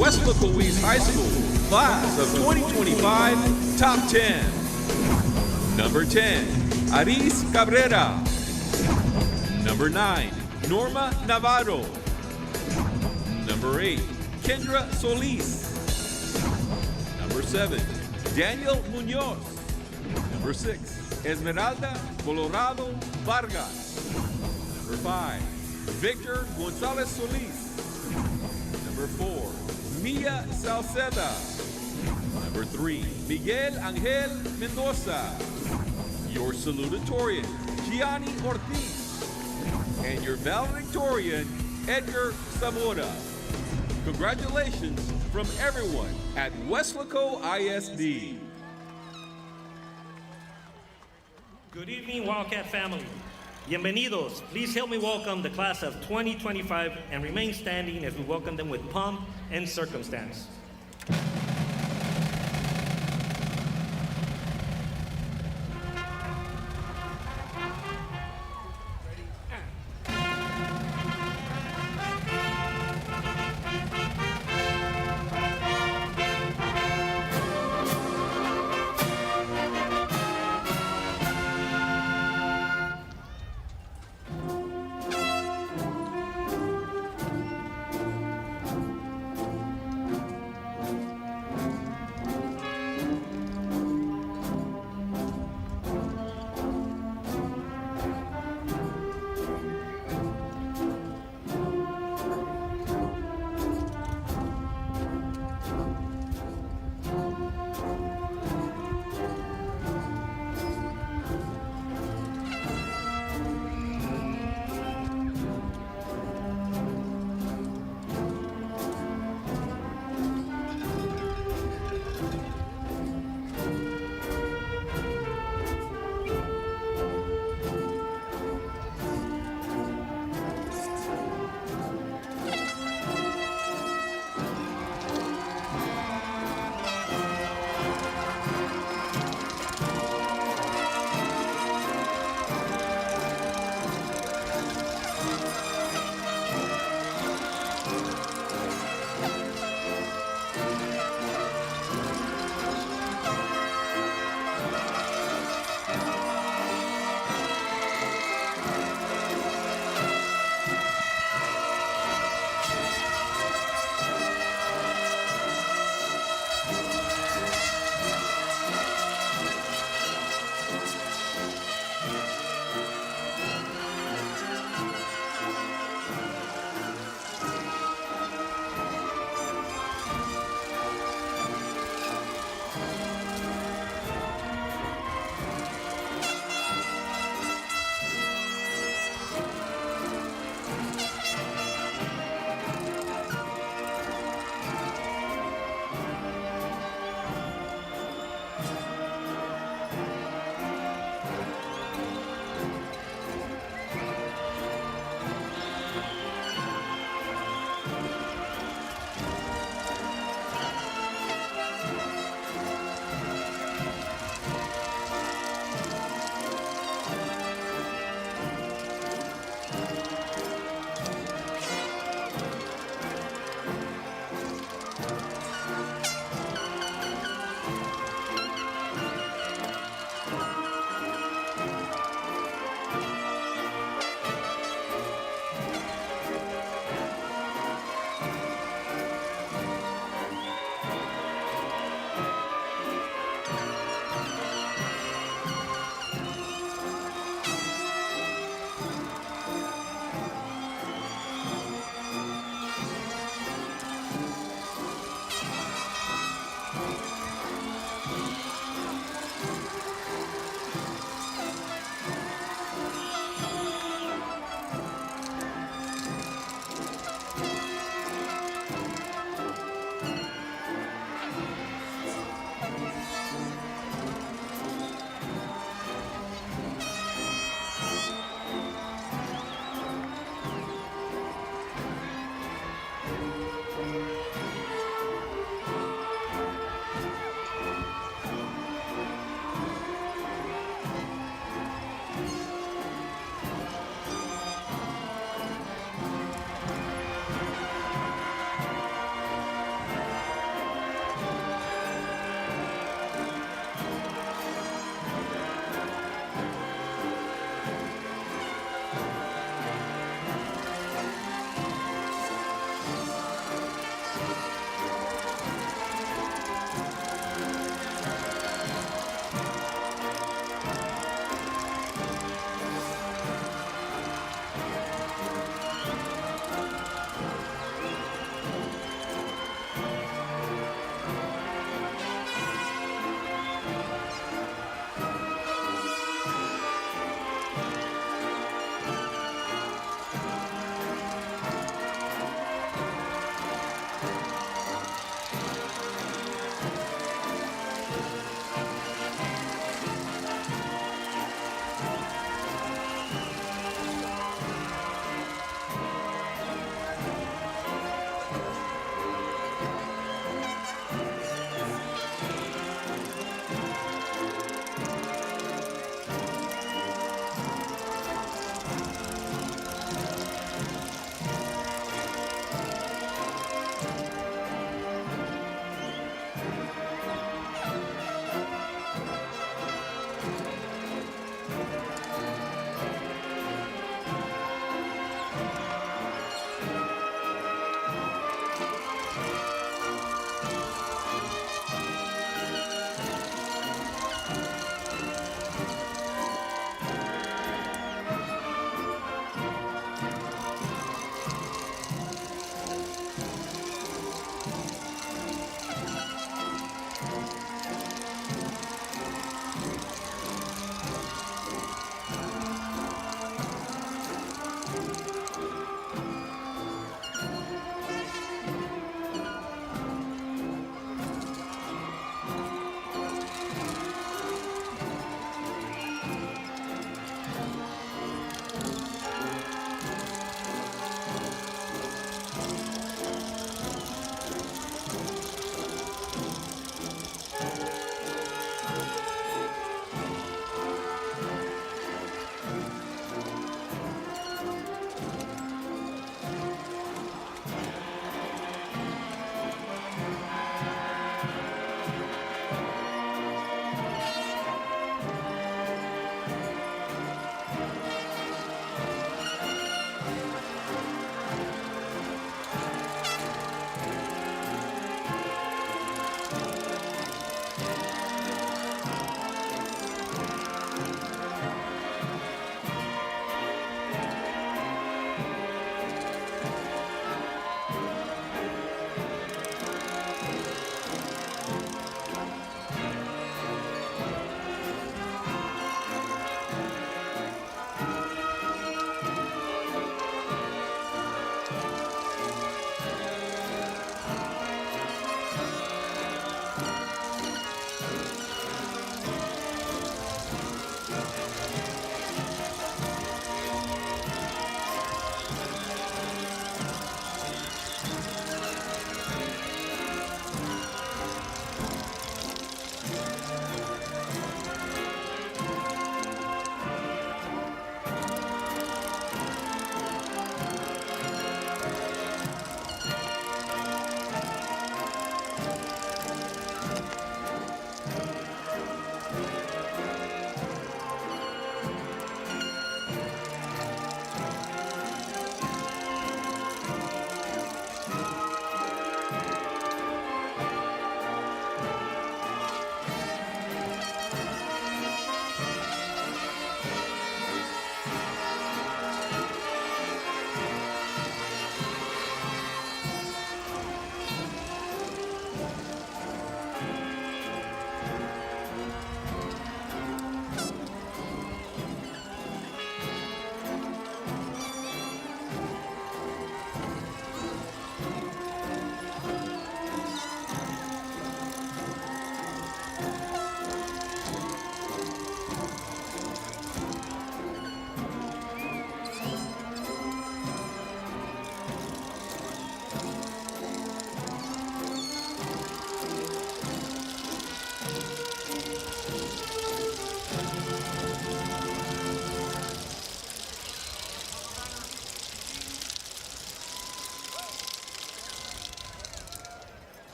Weslaco KWES High School, class of 2025, top 10. Number 10, Aris Cabrera. Number 9, Norma Navarro. Number 8, Kendra Solis. Number 7, Daniel Munoz. Number 6, Esmeralda Colorado Vargas. Number 5, Victor Gonzalez Solis. Number 4, Mia Salceda. Number 3, Miguel Angel Mendoza. Your salutatorian, Gianni Ortiz. And your valedictorian, Edgar Zamora. Congratulations from everyone at Weslaco ISD. Good evening, Wildcat family. Bienvenidos. Please help me welcome the class of 2025 and remain standing as we welcome them with pomp and circumstance.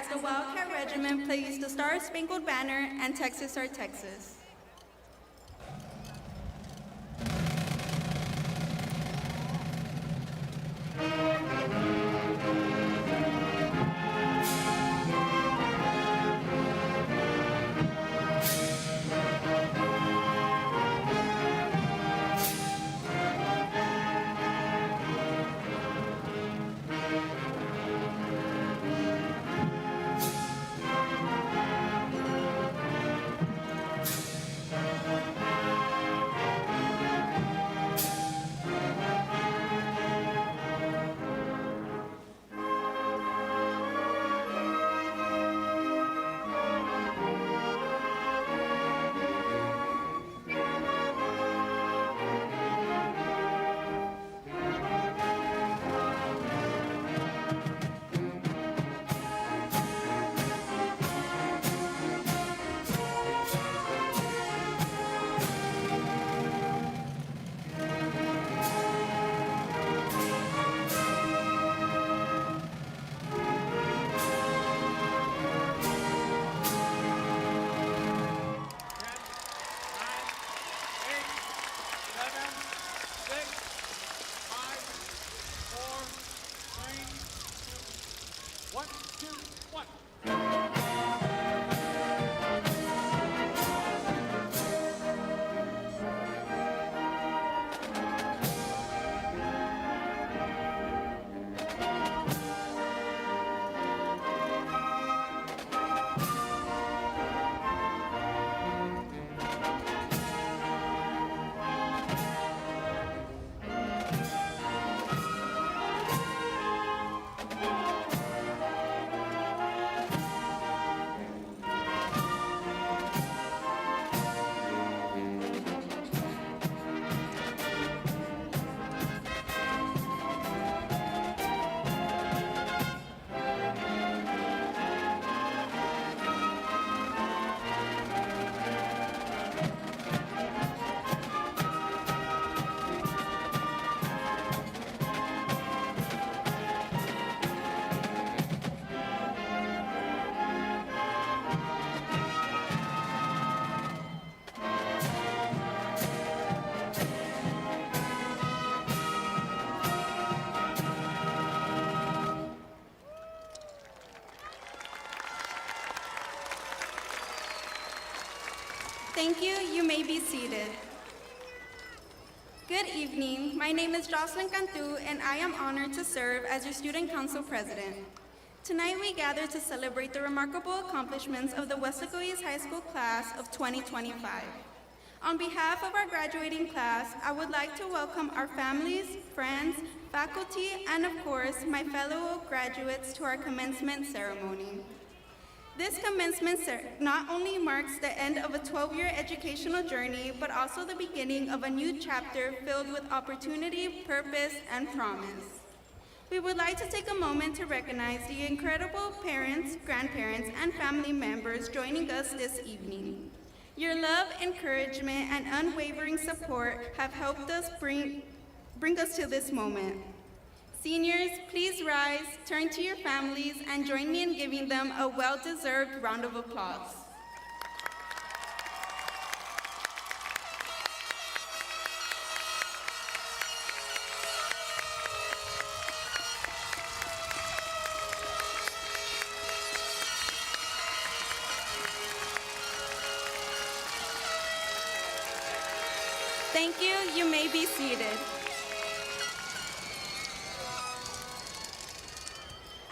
as the Wildcat Regiment plays the Star Spangled Banner and Texas Our Texas. Thank you. You may be seated. Good evening. My name is Jocelyn Cantu, and I am honored to serve as your Student Council President. Tonight we gather to celebrate the remarkable accomplishments of the Weslaco East High School class of 2025. On behalf of our graduating class, I would like to welcome our families, friends, faculty, and of course, my fellow graduates to our commencement ceremony. This commencement not only marks the end of a 12-year educational journey, but also the beginning of a new chapter filled with opportunity, purpose, and promise. We would like to take a moment to recognize the incredible parents, grandparents, and family members joining us this evening. Your love, encouragement, and unwavering support have helped us bring us to this moment. Seniors, please rise, turn to your families, and join me in giving them a well-deserved round of applause. Thank you. You may be seated.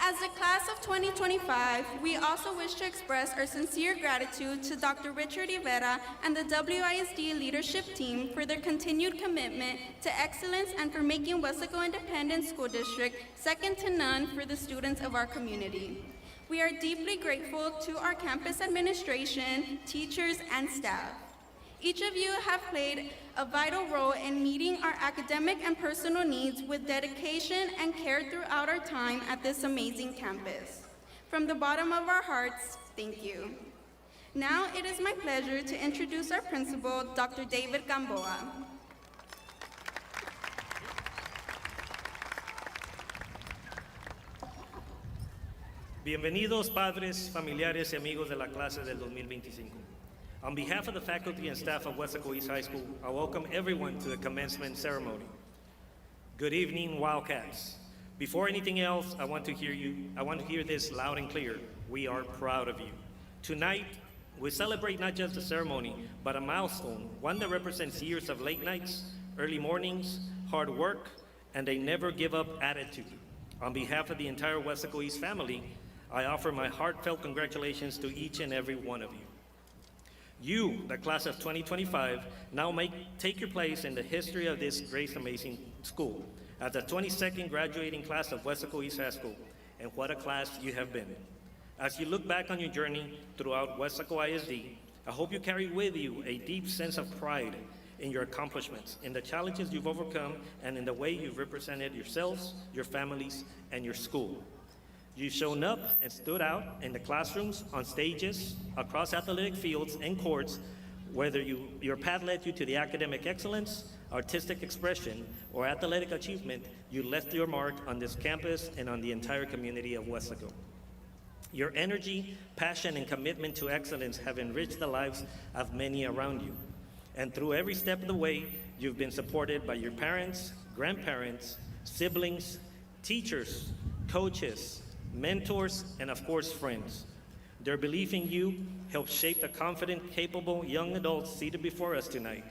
As the class of 2025, we also wish to express our sincere gratitude to Dr. Richard Rivera and the WISD leadership team for their continued commitment to excellence and for making Weslaco Independent School District second to none for the students of our community. We are deeply grateful to our campus administration, teachers, and staff. Each of you have played a vital role in meeting our academic and personal needs with dedication and care throughout our time at this amazing campus. From the bottom of our hearts, thank you. Now it is my pleasure to introduce our principal, Dr. David Gamboa. Bienvenidos padres, familiares y amigos de la clase del 2025. On behalf of the faculty and staff of Weslaco East High School, I welcome everyone to the commencement ceremony. Good evening, Wildcats. Before anything else, I want to hear this loud and clear. We are proud of you. Tonight, we celebrate not just the ceremony, but a milestone, one that represents years of late nights, early mornings, hard work, and a never give up attitude. On behalf of the entire Weslaco East family, I offer my heartfelt congratulations to each and every one of you. You, the class of 2025, now take your place in the history of this great, amazing school as the 22nd graduating class of Weslaco East High School, and what a class you have been. As you look back on your journey throughout Weslaco ISD, I hope you carry with you a deep sense of pride in your accomplishments, in the challenges you've overcome, and in the way you've represented yourselves, your families, and your school. You've shown up and stood out in the classrooms, on stages, across athletic fields and courts, whether your path led you to the academic excellence, artistic expression, or athletic achievement, you left your mark on this campus and on the entire community of Weslaco. Your energy, passion, and commitment to excellence have enriched the lives of many around you. And through every step of the way, you've been supported by your parents, grandparents, siblings, teachers, coaches, mentors, and of course, friends. Their belief in you helped shape the confident, capable young adults seated before us tonight.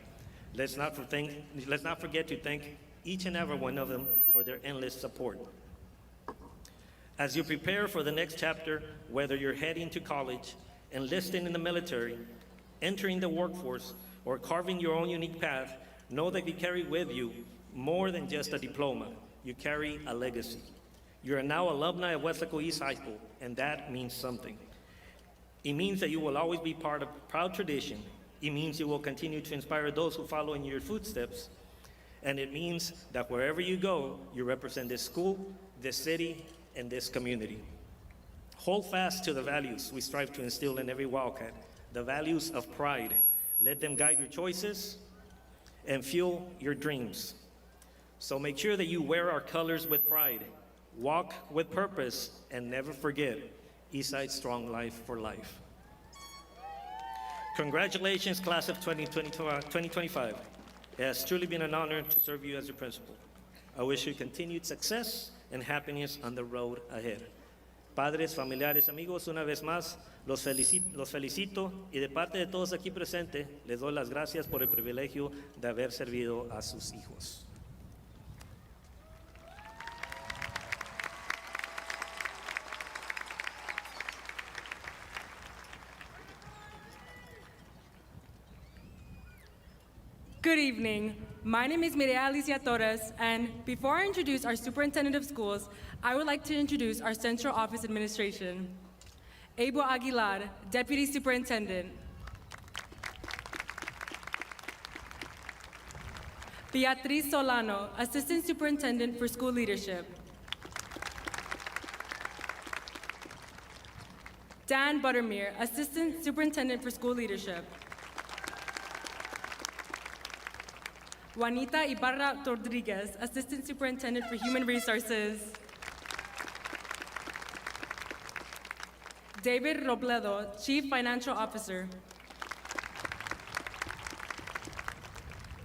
Let's not forget to thank each and every one of them for their endless support. As you prepare for the next chapter, whether you're heading to college, enlisting in the military, entering the workforce, or carving your own unique path, know that you carry with you more than just a diploma. You carry a legacy. You are now alumni of Weslaco East High School, and that means something. It means that you will always be part of proud tradition. It means you will continue to inspire those who follow in your footsteps. And it means that wherever you go, you represent this school, this city, and this community. Hold fast to the values we strive to instill in every Wildcat, the values of pride. Let them guide your choices and fuel your dreams. So make sure that you wear our colors with pride, walk with purpose, and never forget Eastside Strong Life for Life. Congratulations, class of 2025. It has truly been an honor to serve you as your principal. I wish you continued success and happiness on the road ahead. Padres, familiares, amigos, una vez más, los felicito y de parte de todos aquí presentes, les doy las gracias por el privilegio de haber servido a sus hijos. Good evening. My name is Mireya Alicia Torres, and before I introduce our Superintendent of Schools, I would like to introduce our Central Office Administration. Abel Aguilar, Deputy Superintendent. Beatriz Solano, Assistant Superintendent for School Leadership. Dan Buttermere, Assistant Superintendent for School Leadership. Juanita Ibarra Rodriguez, Assistant Superintendent for Human Resources. David Robledo, Chief Financial Officer.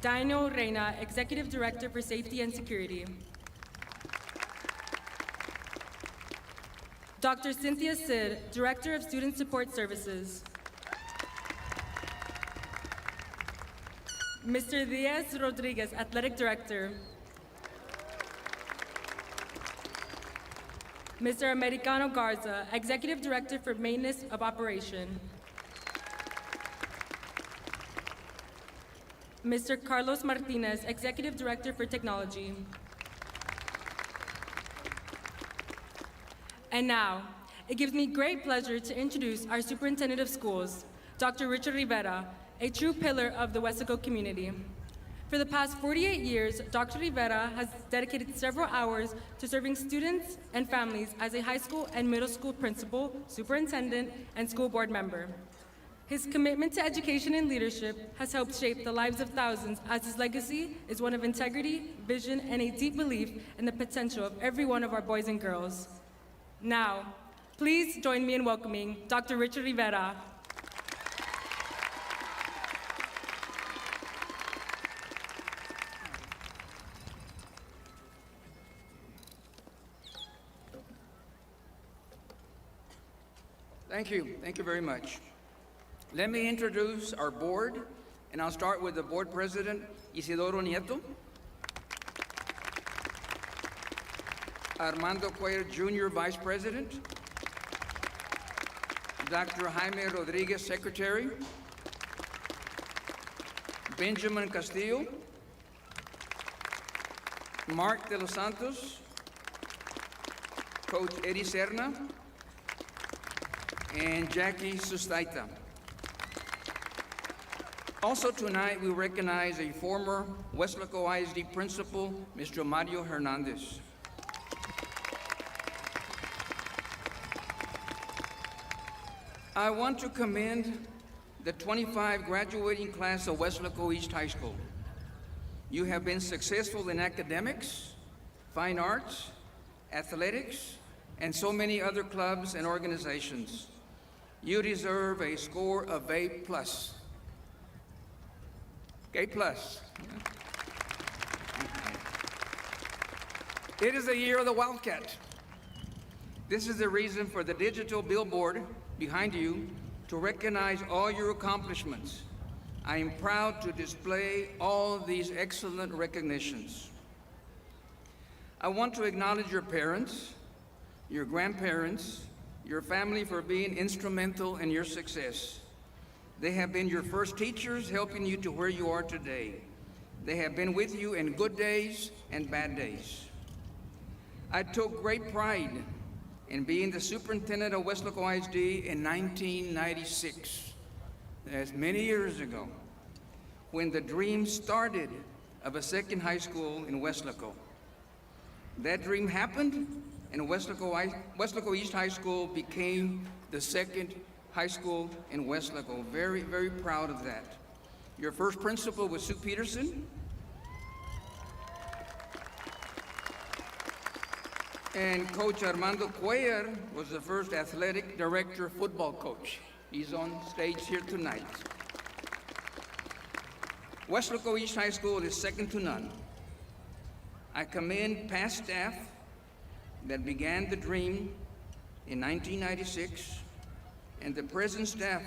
Daniel Reina, Executive Director for Safety and Security. Dr. Cynthia Sid, Director of Student Support Services. Mr. Diaz Rodriguez, Athletic Director. Mr. Americano Garza, Executive Director for Maintenance of Operation. Mr. Carlos Martinez, Executive Director for Technology. And now, it gives me great pleasure to introduce our Superintendent of Schools, Dr. Richard Rivera, a true pillar of the Weslaco community. For the past 48 years, Dr. Rivera has dedicated several hours to serving students and families as a high school and middle school principal, superintendent, and school board member. His commitment to education and leadership has helped shape the lives of thousands, as his legacy is one of integrity, vision, and a deep belief in the potential of every one of our boys and girls. Now, Please join me in welcoming Dr. Richard Rivera. Thank you. Thank you very much. Let me introduce our board, and I'll start with the board president, Isidoro Nieto. Armando Cuellar, Jr., Vice President. Dr. Jaime Rodriguez, Secretary. Benjamin Castillo. Mark de los Santos. Coach Eddie Serna. And Jackie Sustaita. Also tonight, we recognize a former Weslaco ISD principal, Mr. Mario Hernandez. I want to commend the 25 graduating class of Weslaco East High School. You have been successful in academics, fine arts, athletics, and so many other clubs and organizations. You deserve a score of A+. A+. It is the year of the Wildcat. This is the reason for the digital billboard behind you to recognize all your accomplishments. I am proud to display all these excellent recognitions. I want to acknowledge your parents, your grandparents, your family for being instrumental in your success. They have been your first teachers, helping you to where you are today. They have been with you in good days and bad days. I took great pride in being the superintendent of Weslaco ISD in 1996. That's many years ago, when the dream started of a second high school in Weslaco. That dream happened, and Weslaco East High School became the second high school in Weslaco. Very, very proud of that. Your first principal was Sue Peterson. And Coach Armando Cuellar was the first athletic director football coach. He's on stage here tonight. Weslaco East High School is second to none. I commend past staff that began the dream in 1996 and the present staff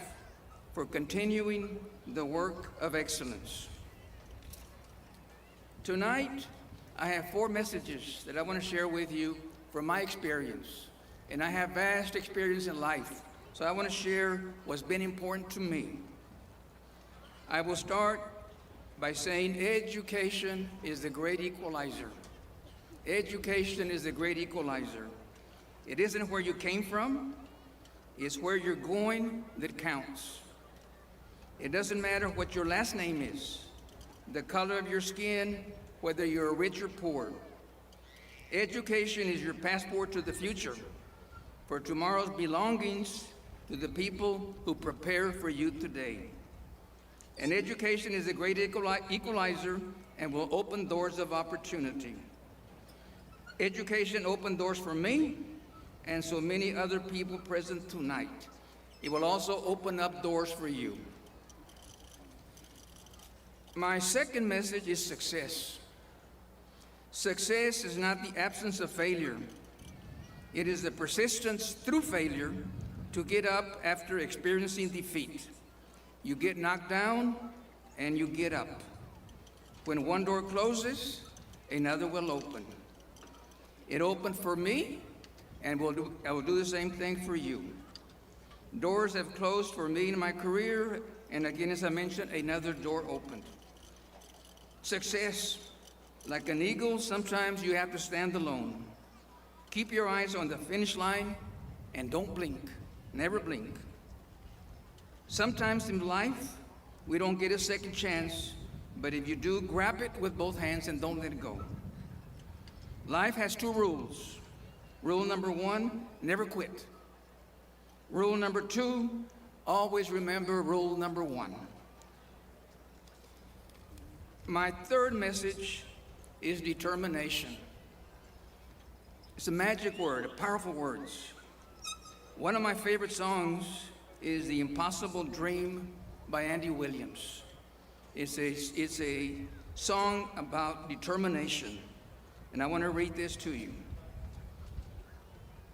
for continuing the work of excellence. Tonight, I have 4 messages that I want to share with you from my experience. And I have vast experience in life, so I want to share what's been important to me. I will start by saying education is the great equalizer. Education is the great equalizer. It isn't where you came from, it's where you're going that counts. It doesn't matter what your last name is, the color of your skin, whether you're rich or poor. Education is your passport to the future, for tomorrow's belongings to the people who prepare for you today. And education is a great equalizer and will open doors of opportunity. Education opened doors for me and so many other people present tonight. It will also open up doors for you. My second message is success. Success is not the absence of failure. It is the persistence through failure to get up after experiencing defeat. You get knocked down and you get up. When one door closes, another will open. It opened for me, and I will do the same thing for you. Doors have closed for me in my career, and again, as I mentioned, another door opened. Success. Like an eagle, sometimes you have to stand alone. Keep your eyes on the finish line and don't blink. Never blink. Sometimes in life, we don't get a second chance, but if you do, grab it with both hands and don't let it go. Life has 2 rules. Rule number 1, never quit. Rule number 2, always remember rule number 1. My third message is determination. It's a magic word, a powerful word. One of my favorite songs is The Impossible Dream by Andy Williams. It's a song about determination, and I want to read this to you.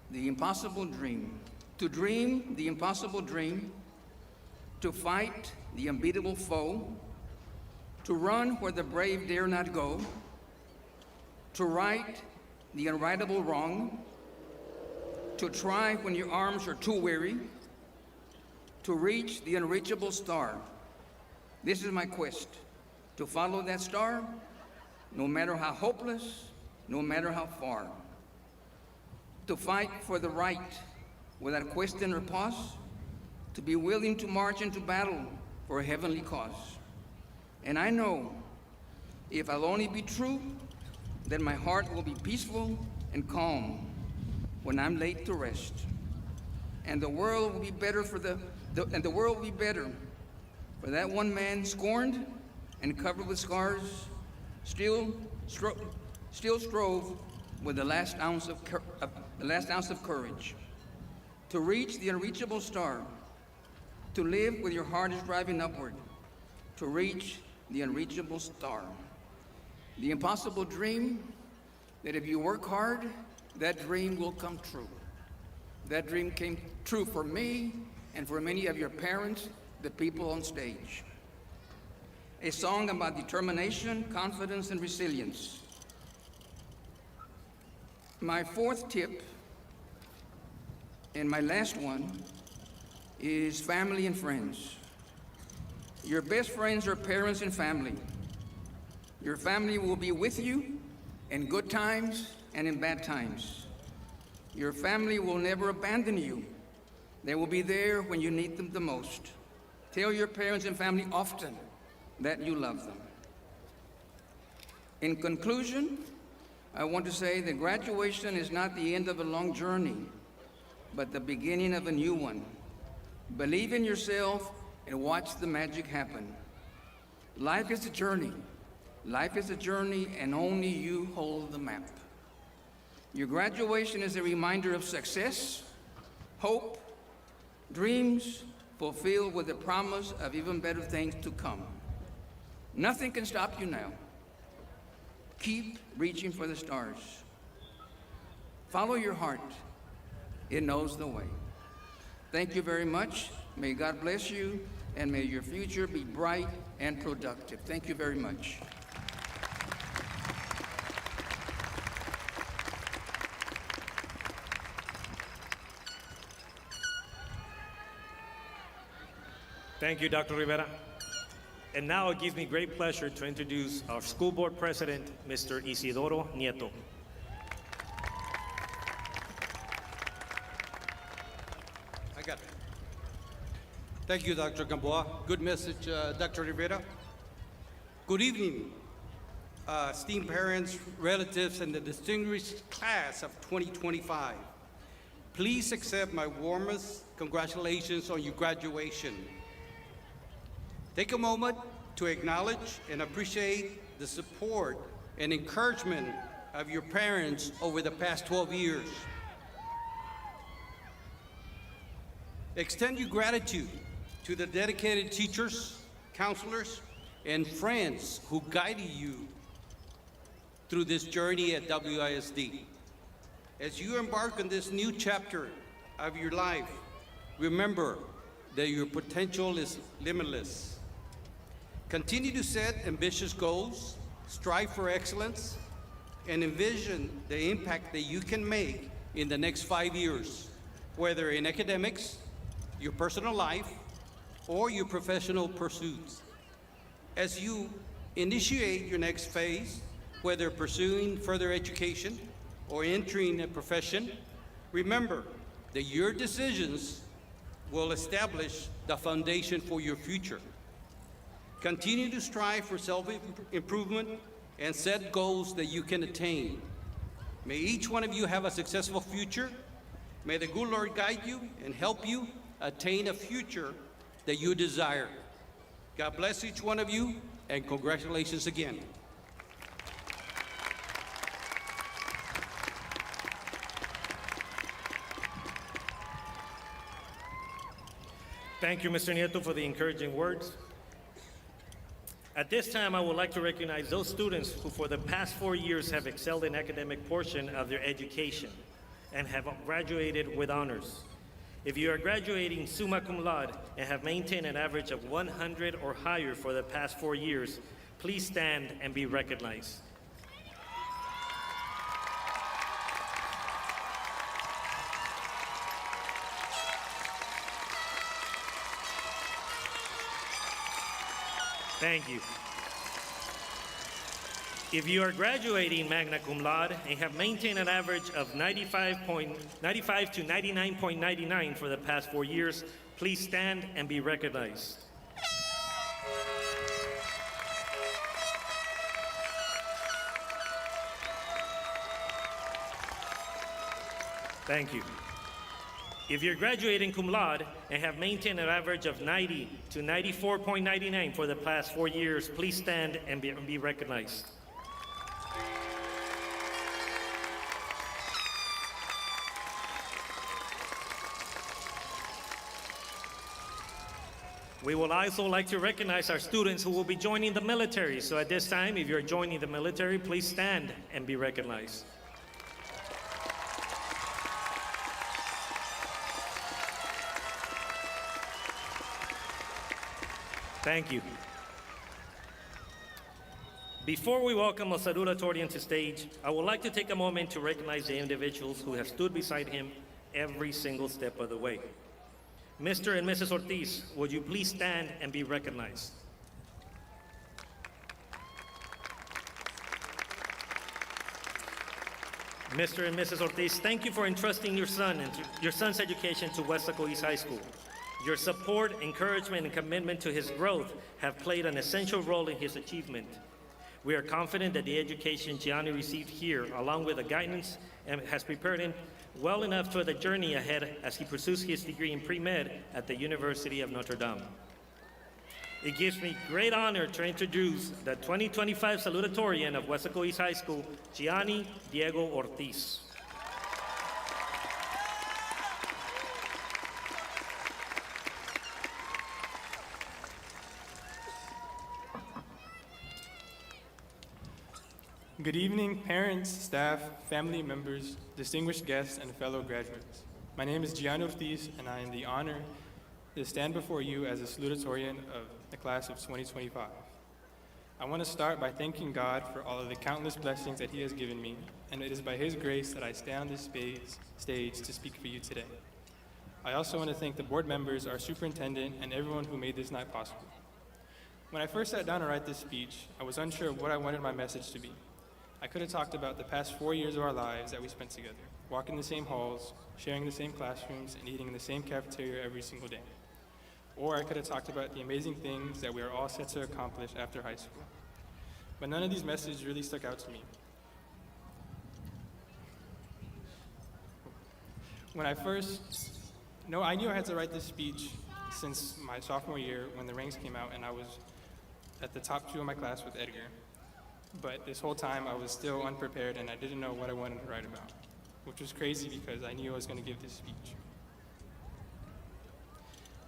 The impossible dream. To dream the impossible dream, to fight the unbeatable foe, to run where the brave dare not go, to right the unrightable wrong, to try when your arms are too weary, to reach the unreachable star. This is my quest, to follow that star, no matter how hopeless, no matter how far. To fight for the right without question or pause, to be willing to march into battle for a heavenly cause. And I know if I'll only be true, then my heart will be peaceful and calm when I'm laid to rest. And the world will be better for the world will be better for that one man scorned and covered with scars, still strove with the last ounce of courage to reach the unreachable star, to live with your heart is driving upward, to reach the unreachable star. The impossible dream that if you work hard, that dream will come true. That dream came true for me and for many of your parents, the people on stage. A song about determination, confidence, and resilience. My fourth tip, and my last one, is family and friends. Your best friends are parents and family. Your family will be with you in good times and in bad times. Your family will never abandon you. They will be there when you need them the most. Tell your parents and family often that you love them. In conclusion, I want to say that graduation is not the end of a long journey, but the beginning of a new one. Believe in yourself and watch the magic happen. Life is a journey. Life is a journey, and only you hold the map. Your graduation is a reminder of success, hope, dreams fulfilled with the promise of even better things to come. Nothing can stop you now. Keep reaching for the stars. Follow your heart. It knows the way. Thank you very much. May God bless you, and may your future be bright and productive. Thank you very much. Thank you, Dr. Rivera. And now it gives me great pleasure to introduce our school board president, Mr. Isidoro Nieto. I got it. Thank you, Dr. Gamboa. Good message, Dr. Rivera. Good evening, esteemed parents, relatives, and the distinguished class of 2025. Please accept my warmest congratulations on your graduation. Take a moment to acknowledge and appreciate the support and encouragement of your parents over the past 12 years. Extend your gratitude to the dedicated teachers, counselors, and friends who guided you through this journey at WISD. As you embark on this new chapter of your life, remember that your potential is limitless. Continue to set ambitious goals, strive for excellence, and envision the impact that you can make in the next 5 years, whether in academics, your personal life, or your professional pursuits. As you initiate your next phase, whether pursuing further education or entering a profession, remember that your decisions will establish the foundation for your future. Continue to strive for self-improvement and set goals that you can attain. May each one of you have a successful future. May the good Lord guide you and help you attain a future that you desire. God bless each one of you, and congratulations again. Thank you, Mr. Nieto, for the encouraging words. At this time, I would like to recognize those students who for the past 4 years have excelled in academic portion of their education and have graduated with honors. If you are graduating summa cum laude and have maintained an average of 100 or higher for the past 4 years, please stand and be recognized. Thank you. If you are graduating magna cum laude and have maintained an average of 95 to 99.99 for the past 4 years, please stand and be recognized. Thank you. If you're graduating cum laude and have maintained an average of 90 to 94.99 for the past 4 years, please stand and be recognized. We would also like to recognize our students who will be joining the military. So at this time, if you're joining the military, please stand and be recognized. Thank you. Before we welcome El Salutatorian to stage, I would like to take a moment to recognize the individuals who have stood beside him every single step of the way. Mr. and Mrs. Ortiz, would you please stand and be recognized? Mr. and Mrs. Ortiz, thank you for entrusting your son's education to Weslaco East High School. Your support, encouragement, and commitment to his growth have played an essential role in his achievement. We are confident that the education Gianni received here, along with the guidance, has prepared him well enough for the journey ahead as he pursues his degree in pre-med at the University of Notre Dame. It gives me great honor to introduce the 2025 salutatorian of Weslaco East High School, Gianni Diego Ortiz. Good evening, parents, staff, family members, distinguished guests, and fellow graduates. My name is Gianni Ortiz, and I am the honor to stand before you as a salutatorian of the class of 2025. I want to start by thanking God for all of the countless blessings that He has given me, and it is by His grace that I stand on this stage to speak for you today. I also want to thank the board members, our superintendent, and everyone who made this night possible. When I first sat down to write this speech, I was unsure of what I wanted my message to be. I could have talked about the past 4 years of our lives that we spent together, walking the same halls, sharing the same classrooms, and eating in the same cafeteria every single day. Or I could have talked about the amazing things that we are all set to accomplish after high school. But none of these messages really stuck out to me. I knew I had to write this speech since my sophomore year when the ranks came out and I was at the top 2 of my class with Edgar. But this whole time I was still unprepared and I didn't know what I wanted to write about, which was crazy because I knew I was going to give this speech.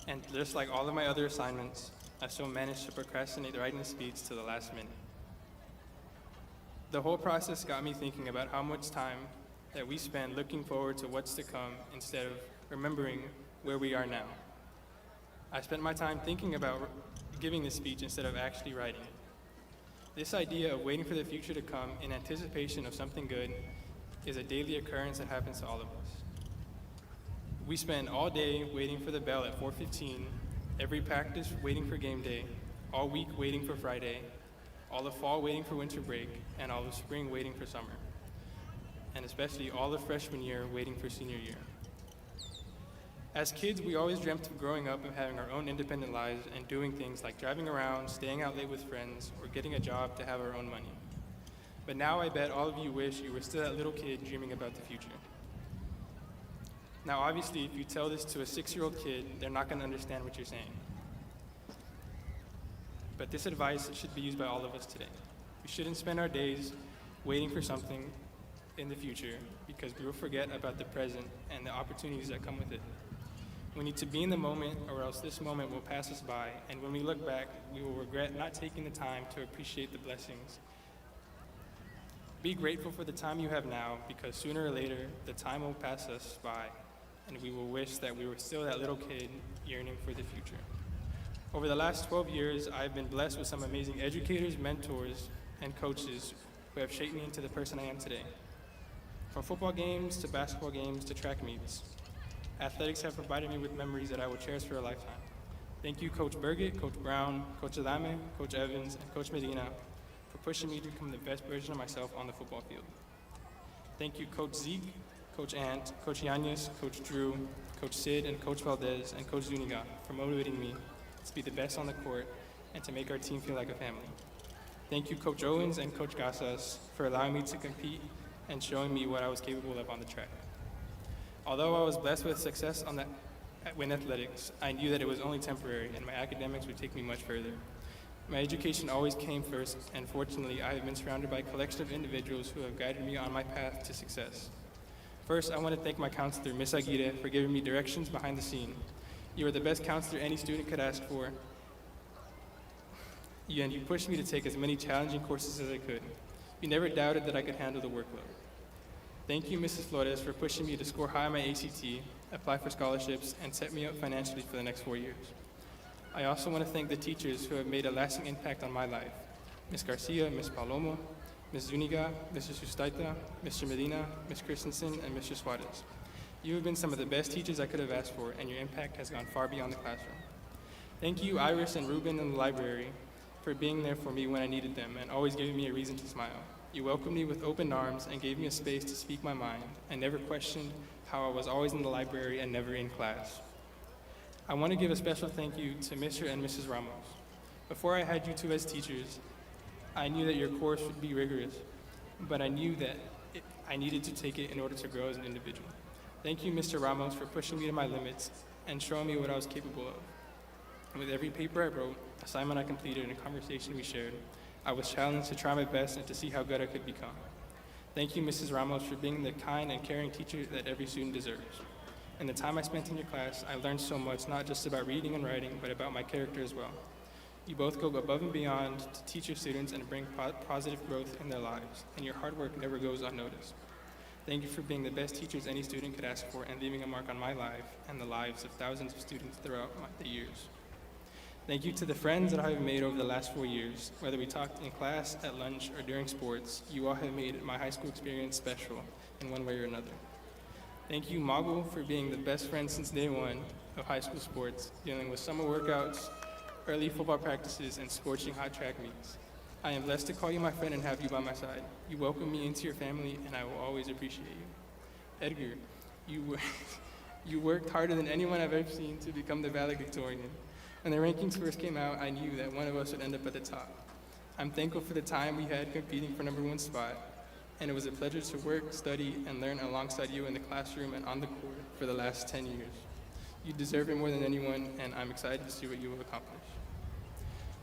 And just like all of my other assignments, I still managed to procrastinate writing the speech to the last minute. The whole process got me thinking about how much time that we spend looking forward to what's to come instead of remembering where we are now. I spent my time thinking about giving this speech instead of actually writing it. This idea of waiting for the future to come in anticipation of something good is a daily occurrence that happens to all of us. We spend all day waiting for the bell at 4:15, every practice waiting for game day, all week waiting for Friday, all of fall waiting for winter break, and all of spring waiting for summer, and especially all of freshman year waiting for senior year. As kids, we always dreamt of growing up and having our own independent lives and doing things like driving around, staying out late with friends, or getting a job to have our own money. But now I bet all of you wish you were still that little kid dreaming about the future. Now, obviously, if you tell this to a 6-year-old kid, they're not going to understand what you're saying. But this advice should be used by all of us today. We shouldn't spend our days waiting for something in the future because we will forget about the present and the opportunities that come with it. We need to be in the moment, or else this moment will pass us by, and when we look back, we will regret not taking the time to appreciate the blessings. Be grateful for the time you have now, because sooner or later, the time will pass us by, and we will wish that we were still that little kid yearning for the future. Over the last 12 years, I've been blessed with some amazing educators, mentors, and coaches who have shaped me into the person I am today. From football games to basketball games to track meets, athletics have provided me with memories that I will cherish for a lifetime. Thank you, Coach Burgett, Coach Brown, Coach Adame, Coach Evans, and Coach Medina for pushing me to become the best version of myself on the football field. Thank you, Coach Zeke, Coach Ant, Coach Yanez, Coach Drew, Coach Sid, and Coach Valdez, and Coach Zuniga for motivating me to be the best on the court and to make our team feel like a family. Thank you, Coach Owens and Coach Gasas, for allowing me to compete and showing me what I was capable of on the track. Although I was blessed with success in athletics, I knew that it was only temporary and my academics would take me much further. My education always came first, and fortunately, I have been surrounded by a collection of individuals who have guided me on my path to success. First, I want to thank my counselor, Ms. Aguirre, for giving me directions behind the scene. You are the best counselor any student could ask for, and you pushed me to take as many challenging courses as I could. You never doubted that I could handle the workload. Thank you, Mrs. Flores, for pushing me to score high on my ACT, apply for scholarships, and set me up financially for the next 4 years. I also want to thank the teachers who have made a lasting impact on my life. Ms. Garcia, Ms. Palomo, Ms. Zuniga, Mrs. Sustaita, Mr. Medina, Ms. Christensen, and Mr. Suarez. You have been some of the best teachers I could have asked for, and your impact has gone far beyond the classroom. Thank you, Iris and Ruben in the library, for being there for me when I needed them and always giving me a reason to smile. You welcomed me with open arms and gave me a space to speak my mind. I never questioned how I was always in the library and never in class. I want to give a special thank you to Mr. and Mrs. Ramos. Before I had you two as teachers, I knew that your course would be rigorous, but I knew that I needed to take it in order to grow as an individual. Thank you, Mr. Ramos, for pushing me to my limits and showing me what I was capable of. With every paper I wrote, assignment I completed, and a conversation we shared, I was challenged to try my best and to see how good I could become. Thank you, Mrs. Ramos, for being the kind and caring teacher that every student deserves. In the time I spent in your class, I learned so much, not just about reading and writing, but about my character as well. You both go above and beyond to teach your students and bring positive growth in their lives, and your hard work never goes unnoticed. Thank you for being the best teachers any student could ask for and leaving a mark on my life and the lives of thousands of students throughout the years. Thank you to the friends that I have made over the last 4 years. Whether we talked in class, at lunch, or during sports, you all have made my high school experience special in one way or another. Thank you, Mago, for being the best friend since day one of high school sports, dealing with summer workouts, early football practices, and scorching hot track meets. I am blessed to call you my friend and have you by my side. You welcome me into your family, and I will always appreciate you. Edgar, you worked harder than anyone I've ever seen to become the valedictorian. When the rankings first came out, I knew that one of us would end up at the top. I'm thankful for the time we had competing for #1 spot, and it was a pleasure to work, study, and learn alongside you in the classroom and on the court for the last 10 years. You deserve it more than anyone, and I'm excited to see what you will accomplish.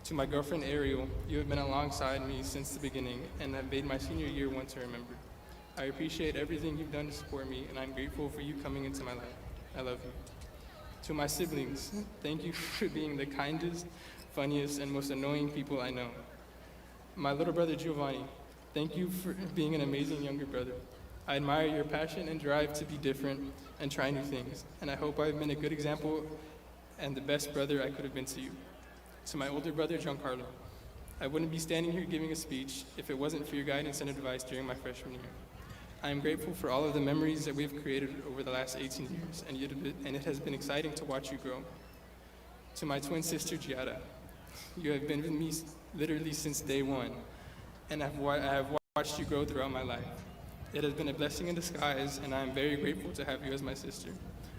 To my girlfriend, Ariel, you have been alongside me since the beginning and have made my senior year one to remember. I appreciate everything you've done to support me, and I'm grateful for you coming into my life. I love you. To my siblings, thank you for being the kindest, funniest, and most annoying people I know. My little brother, Giovanni, thank you for being an amazing younger brother. I admire your passion and drive to be different and try new things, and I hope I've been a good example and the best brother I could have been to you. To my older brother, Giancarlo, I wouldn't be standing here giving a speech if it wasn't for your guidance and advice during my freshman year. I am grateful for all of the memories that we've created over the last 18 years, and it has been exciting to watch you grow. To my twin sister, Giada, you have been with me literally since day one, and I have watched you grow throughout my life. It has been a blessing in disguise, and I am very grateful to have you as my sister.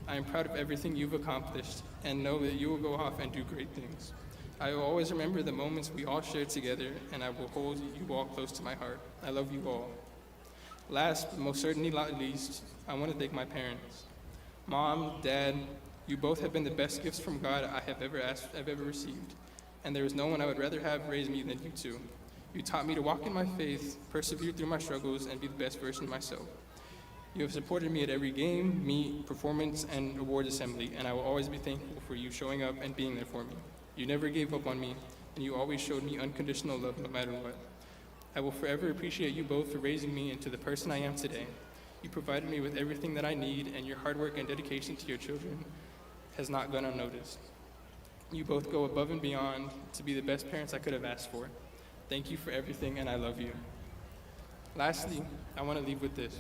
I am proud of everything you've accomplished, and know that you will go off and do great things. I will always remember the moments we all shared together, and I will hold you all close to my heart. I love you all. Last, but most certainly not least, I want to thank my parents. Mom, Dad, you both have been the best gifts from God I've ever received, and there is no one I would rather have raise me than you two. You taught me to walk in my faith, persevere through my struggles, and be the best version of myself. You have supported me at every game, meet, performance, and award assembly, and I will always be thankful for you showing up and being there for me. You never gave up on me, and you always showed me unconditional love no matter what. I will forever appreciate you both for raising me into the person I am today. You provided me with everything that I need, and your hard work and dedication to your children has not gone unnoticed. You both go above and beyond to be the best parents I could have asked for. Thank you for everything, and I love you. Lastly, I want to leave with this.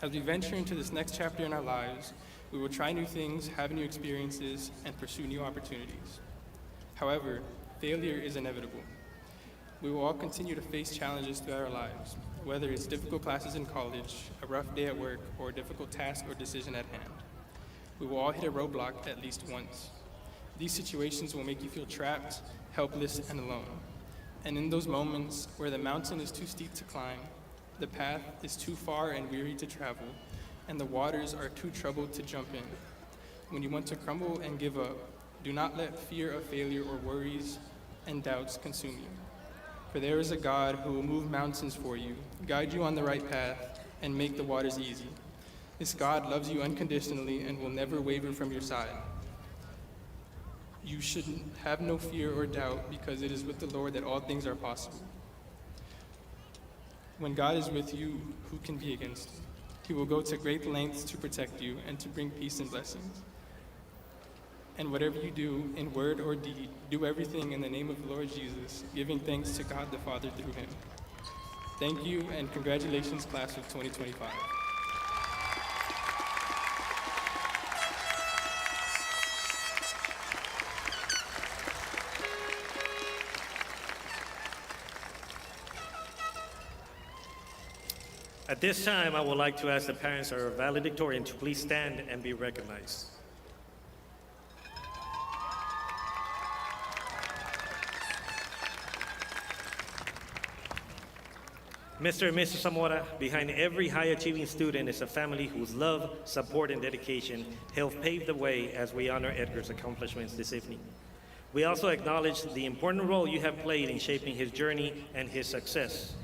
As we venture into this next chapter in our lives, we will try new things, have new experiences, and pursue new opportunities. However, failure is inevitable. We will all continue to face challenges throughout our lives, whether it's difficult classes in college, a rough day at work, or a difficult task or decision at hand. We will all hit a roadblock at least once. These situations will make you feel trapped, helpless, and alone. And in those moments where the mountain is too steep to climb, the path is too far and weary to travel, and the waters are too troubled to jump in. When you want to crumble and give up, do not let fear of failure or worries and doubts consume you. For there is a God who will move mountains for you, guide you on the right path, and make the waters easy. This God loves you unconditionally and will never waver from your side. You should have no fear or doubt, because it is with the Lord that all things are possible. When God is with you, who can be against you? He will go to great lengths to protect you and to bring peace and blessings. And whatever you do, in word or deed, do everything in the name of the Lord Jesus, giving thanks to God the Father through him. Thank you, and congratulations, class of 2025. At this time, I would like to ask the parents or valedictorian to please stand and be recognized. Mr. and Mrs. Zamora, behind every high-achieving student is a family whose love, support, and dedication helped pave the way as we honor Edgar's accomplishments this evening. We also acknowledge the important role you have played in shaping his journey and his success.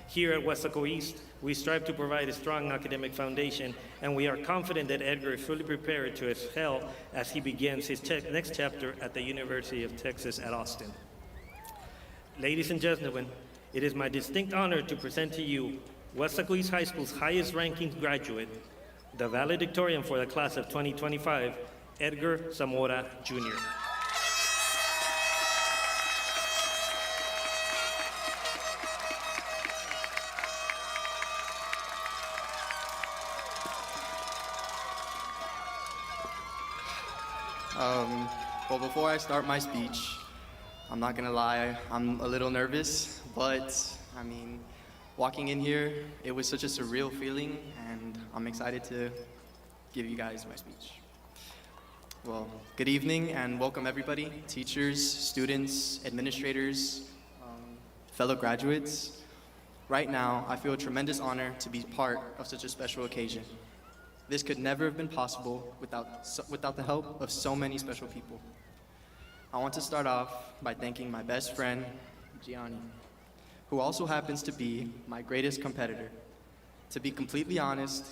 Here at Weslaco East, we strive to provide a strong academic foundation, and we are confident that Edgar is fully prepared to excel as he begins his next chapter at the University of Texas at Austin. Ladies and gentlemen, it is my distinct honor to present to you Weslaco East High School's highest-ranking graduate, the valedictorian for the class of 2025, Edgar Zamora, Jr. Well, before I start my speech, I'm not gonna lie, I'm a little nervous, but I mean, walking in here, it was such a surreal feeling, and I'm excited to give you guys my speech. Well, good evening and welcome everybody, teachers, students, administrators, fellow graduates. Right now, I feel a tremendous honor to be part of such a special occasion. This could never have been possible without the help of so many special people. I want to start off by thanking my best friend, Gianni, who also happens to be my greatest competitor. To be completely honest,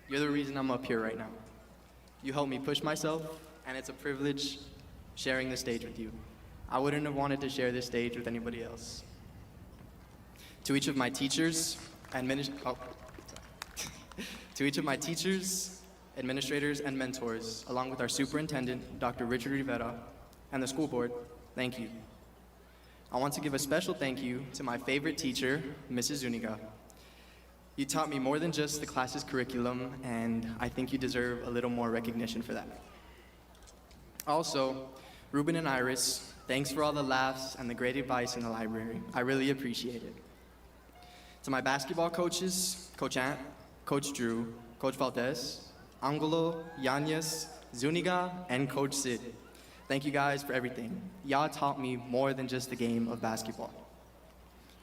you're the reason I'm up here right now. You helped me push myself, and it's a privilege sharing this stage with you. I wouldn't have wanted to share this stage with anybody else. To each of my teachers, administrators, and mentors, along with our superintendent, Dr. Richard Rivera, and the school board, thank you. I want to give a special thank you to my favorite teacher, Mrs. Zuniga. You taught me more than just the class's curriculum, and I think you deserve a little more recognition for that. Also, Ruben and Iris, thanks for all the laughs and the great advice in the library. I really appreciate it. To my basketball coaches, Coach Ant, Coach Drew, Coach Valdez, Angulo, Yanez, Zuniga, and Coach Sid. Thank you guys for everything. Y'all taught me more than just the game of basketball.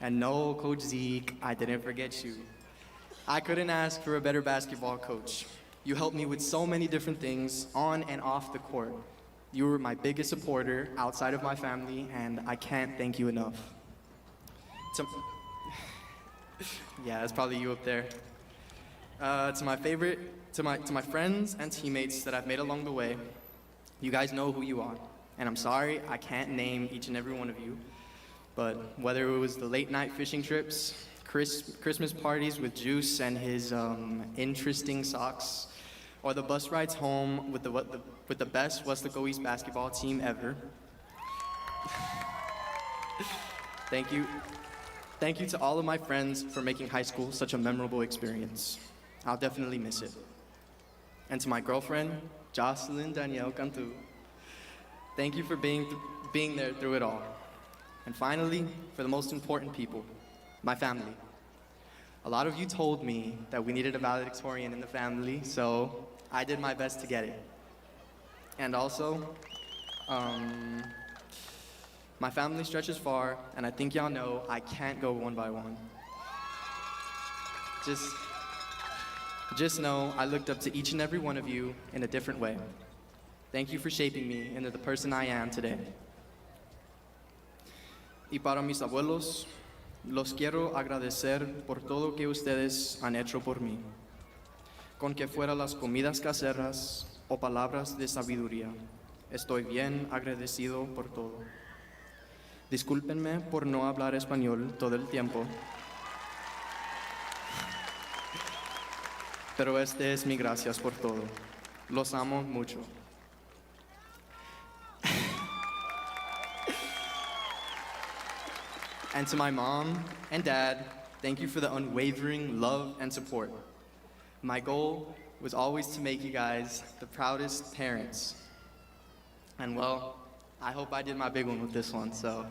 And no, Coach Zeke, I didn't forget you. I couldn't ask for a better basketball coach. You helped me with so many different things on and off the court. You were my biggest supporter outside of my family, and I can't thank you enough. Yeah, that's probably you up there. To my friends and teammates that I've made along the way, you guys know who you are. And I'm sorry I can't name each and every one of you, but whether it was the late night fishing trips, Christmas parties with Juice and his interesting socks, or the bus rides home with the best Weslaco East basketball team ever. Thank you. Thank you to all of my friends for making high school such a memorable experience. I'll definitely miss it. And to my girlfriend, Jocelyn Danielle Cantu, thank you for being there through it all. And finally, for the most important people, my family. A lot of you told me that we needed a valedictorian in the family, so I did my best to get it. And also, my family stretches far, and I think y'all know I can't go one by one. Just know I looked up to each and every one of you in a different way. Thank you for shaping me into the person I am today. Y para mis abuelos, los quiero agradecer por todo que ustedes han hecho por mí. Con que fuera las comidas caseras o palabras de sabiduría, estoy bien agradecido por todo. Discúlpenme por no hablar español todo el tiempo, pero este es mi gracias por todo. Los amo mucho. And to my mom and dad, thank you for the unwavering love and support. My goal was always to make you guys the proudest parents. And well, I hope I did my big one with this one, so.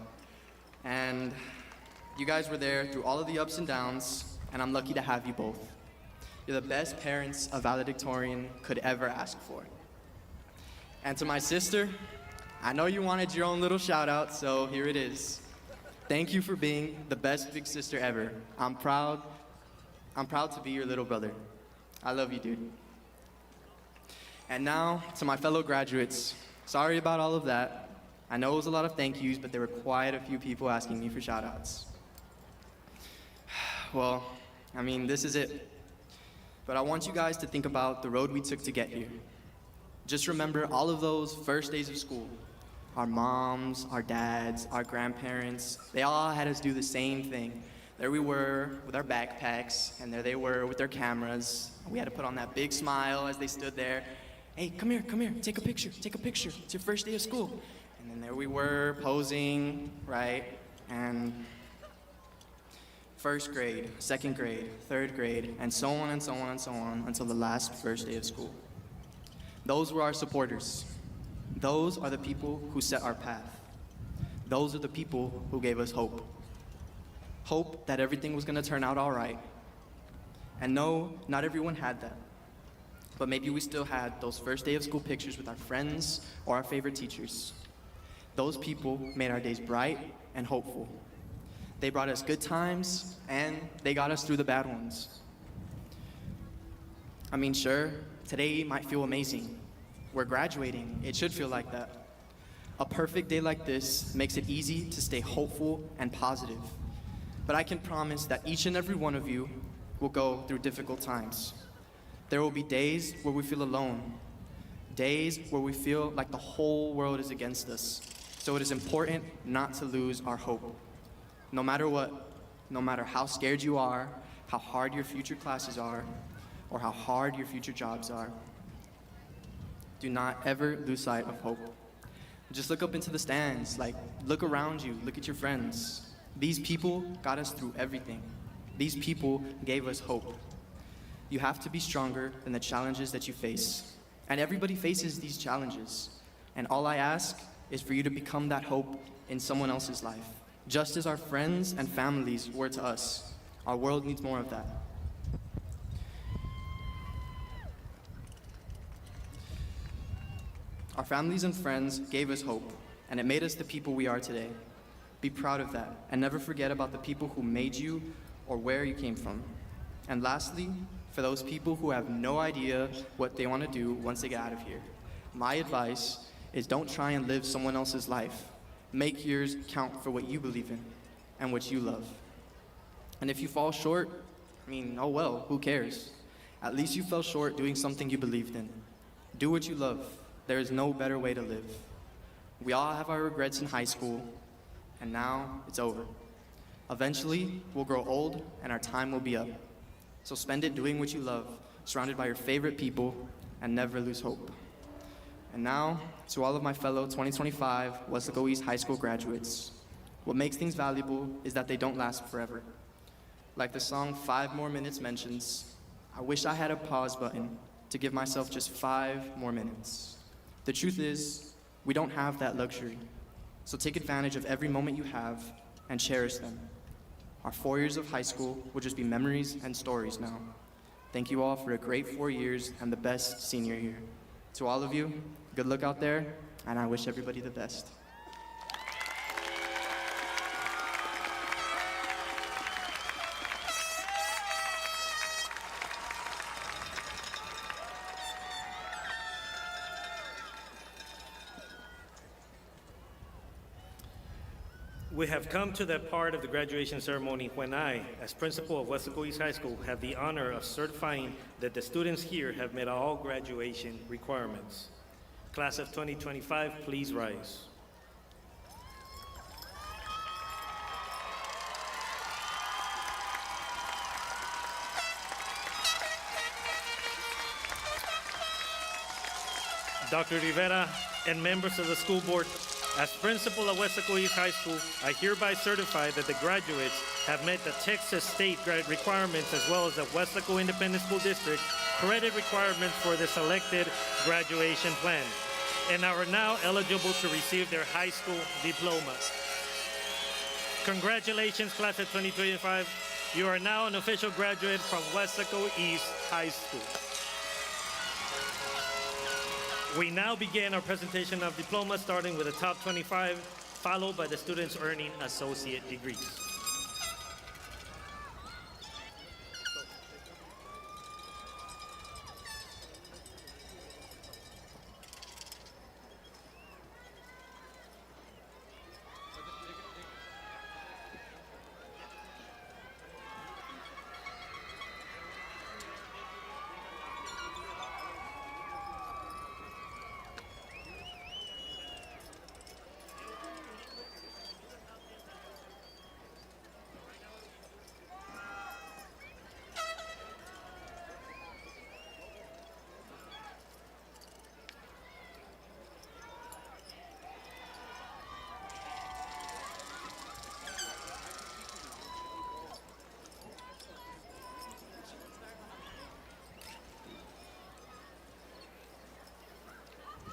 And you guys were there through all of the ups and downs, and I'm lucky to have you both. You're the best parents a valedictorian could ever ask for. And to my sister, I know you wanted your own little shout out, so here it is. Thank you for being the best big sister ever. I'm proud to be your little brother. I love you, dude. And now, to my fellow graduates, sorry about all of that. I know it was a lot of thank yous, but there were quite a few people asking me for shout outs. Well, I mean, this is it. But I want you guys to think about the road we took to get here. Just remember all of those first days of school. Our moms, our dads, our grandparents, they all had us do the same thing. There we were with our backpacks, and there they were with their cameras. We had to put on that big smile as they stood there. Hey, come here, take a picture. It's your first day of school. And then there we were posing, right? And first grade, second grade, third grade, and so on and so on and so on until the last first day of school. Those were our supporters. Those are the people who set our path. Those are the people who gave us hope. Hope that everything was going to turn out all right. And no, not everyone had that. But maybe we still had those first day of school pictures with our friends or our favorite teachers. Those people made our days bright and hopeful. They brought us good times, and they got us through the bad ones. I mean, sure, today might feel amazing. We're graduating. It should feel like that. A perfect day like this makes it easy to stay hopeful and positive. But I can promise that each and every one of you will go through difficult times. There will be days where we feel alone, days where we feel like the whole world is against us. So it is important not to lose our hope. No matter what, no matter how scared you are, how hard your future classes are, or how hard your future jobs are, do not ever lose sight of hope. Just look up into the stands, look around you, look at your friends. These people got us through everything. These people gave us hope. You have to be stronger than the challenges that you face. And everybody faces these challenges. And all I ask is for you to become that hope in someone else's life. Just as our friends and families were to us. Our world needs more of that. Our families and friends gave us hope, and it made us the people we are today. Be proud of that, and never forget about the people who made you or where you came from. And lastly, for those people who have no idea what they want to do once they get out of here, my advice is don't try and live someone else's life. Make yours count for what you believe in and what you love. And if you fall short, I mean, oh well, who cares? At least you fell short doing something you believed in. Do what you love. There is no better way to live. We all have our regrets in high school, and now it's over. Eventually, we'll grow old and our time will be up. So spend it doing what you love, surrounded by your favorite people, and never lose hope. And now, to all of my fellow 2025 Weslaco East High School graduates, what makes things valuable is that they don't last forever. Like the song 5 More Minutes mentions, I wish I had a pause button to give myself just 5 more minutes. The truth is, we don't have that luxury. So take advantage of every moment you have and cherish them. Our 4 years of high school will just be memories and stories now. Thank you all for a great 4 years and the best senior year. To all of you, good luck out there, and I wish everybody the best. We have come to that part of the graduation ceremony when I, as principal of Weslaco East High School, have the honor of certifying that the students here have met all graduation requirements. Class of 2025, please rise. Dr. Rivera and members of the school board, as principal of Weslaco East High School, I hereby certify that the graduates have met the Texas state requirements as well as the Weslaco Independent School District credit requirements for the selected graduation plan, and are now eligible to receive their high school diploma. Congratulations, class of 2025. You are now an official graduate from Weslaco East High School. We now begin our presentation of diplomas, starting with the top 25, followed by the students earning associate degrees.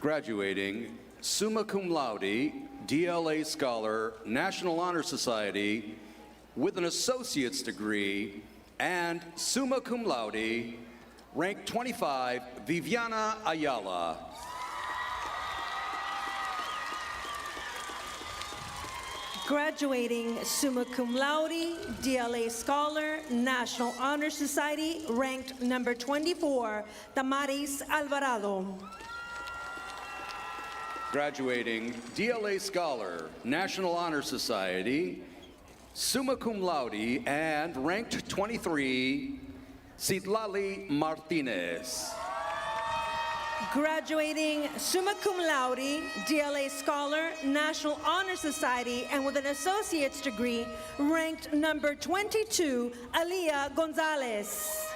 Graduating, summa cum laude, DLA Scholar, National Honor Society, with an associate's degree, and summa cum laude, rank 25, Viviana Ayala. Graduating summa cum laude, DLA Scholar, National Honor Society, ranked number 24, Damaris Alvarado. Graduating, DLA Scholar, National Honor Society, summa cum laude, and ranked 23, Citlali Martinez. Graduating summa cum laude, DLA Scholar, National Honor Society, and with an associate's degree, ranked number 22, Aliyah Gonzalez.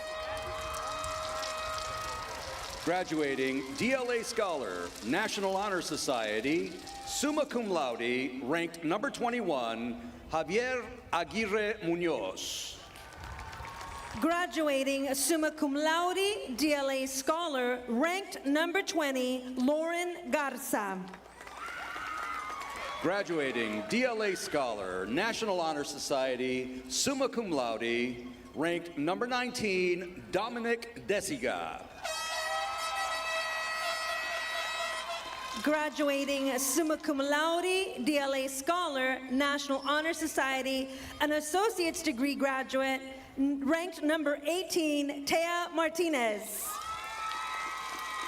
Graduating, DLA Scholar, National Honor Society, summa cum laude, ranked number 21, Javier Aguirre Munoz. Graduating summa cum laude, DLA Scholar, ranked number 20, Lauren Garza. Graduating, DLA Scholar, National Honor Society, summa cum laude, ranked number 19, Dominic Desiga. Graduating summa cum laude, DLA Scholar, National Honor Society, an associate's degree graduate, ranked number 18, Tea Martinez.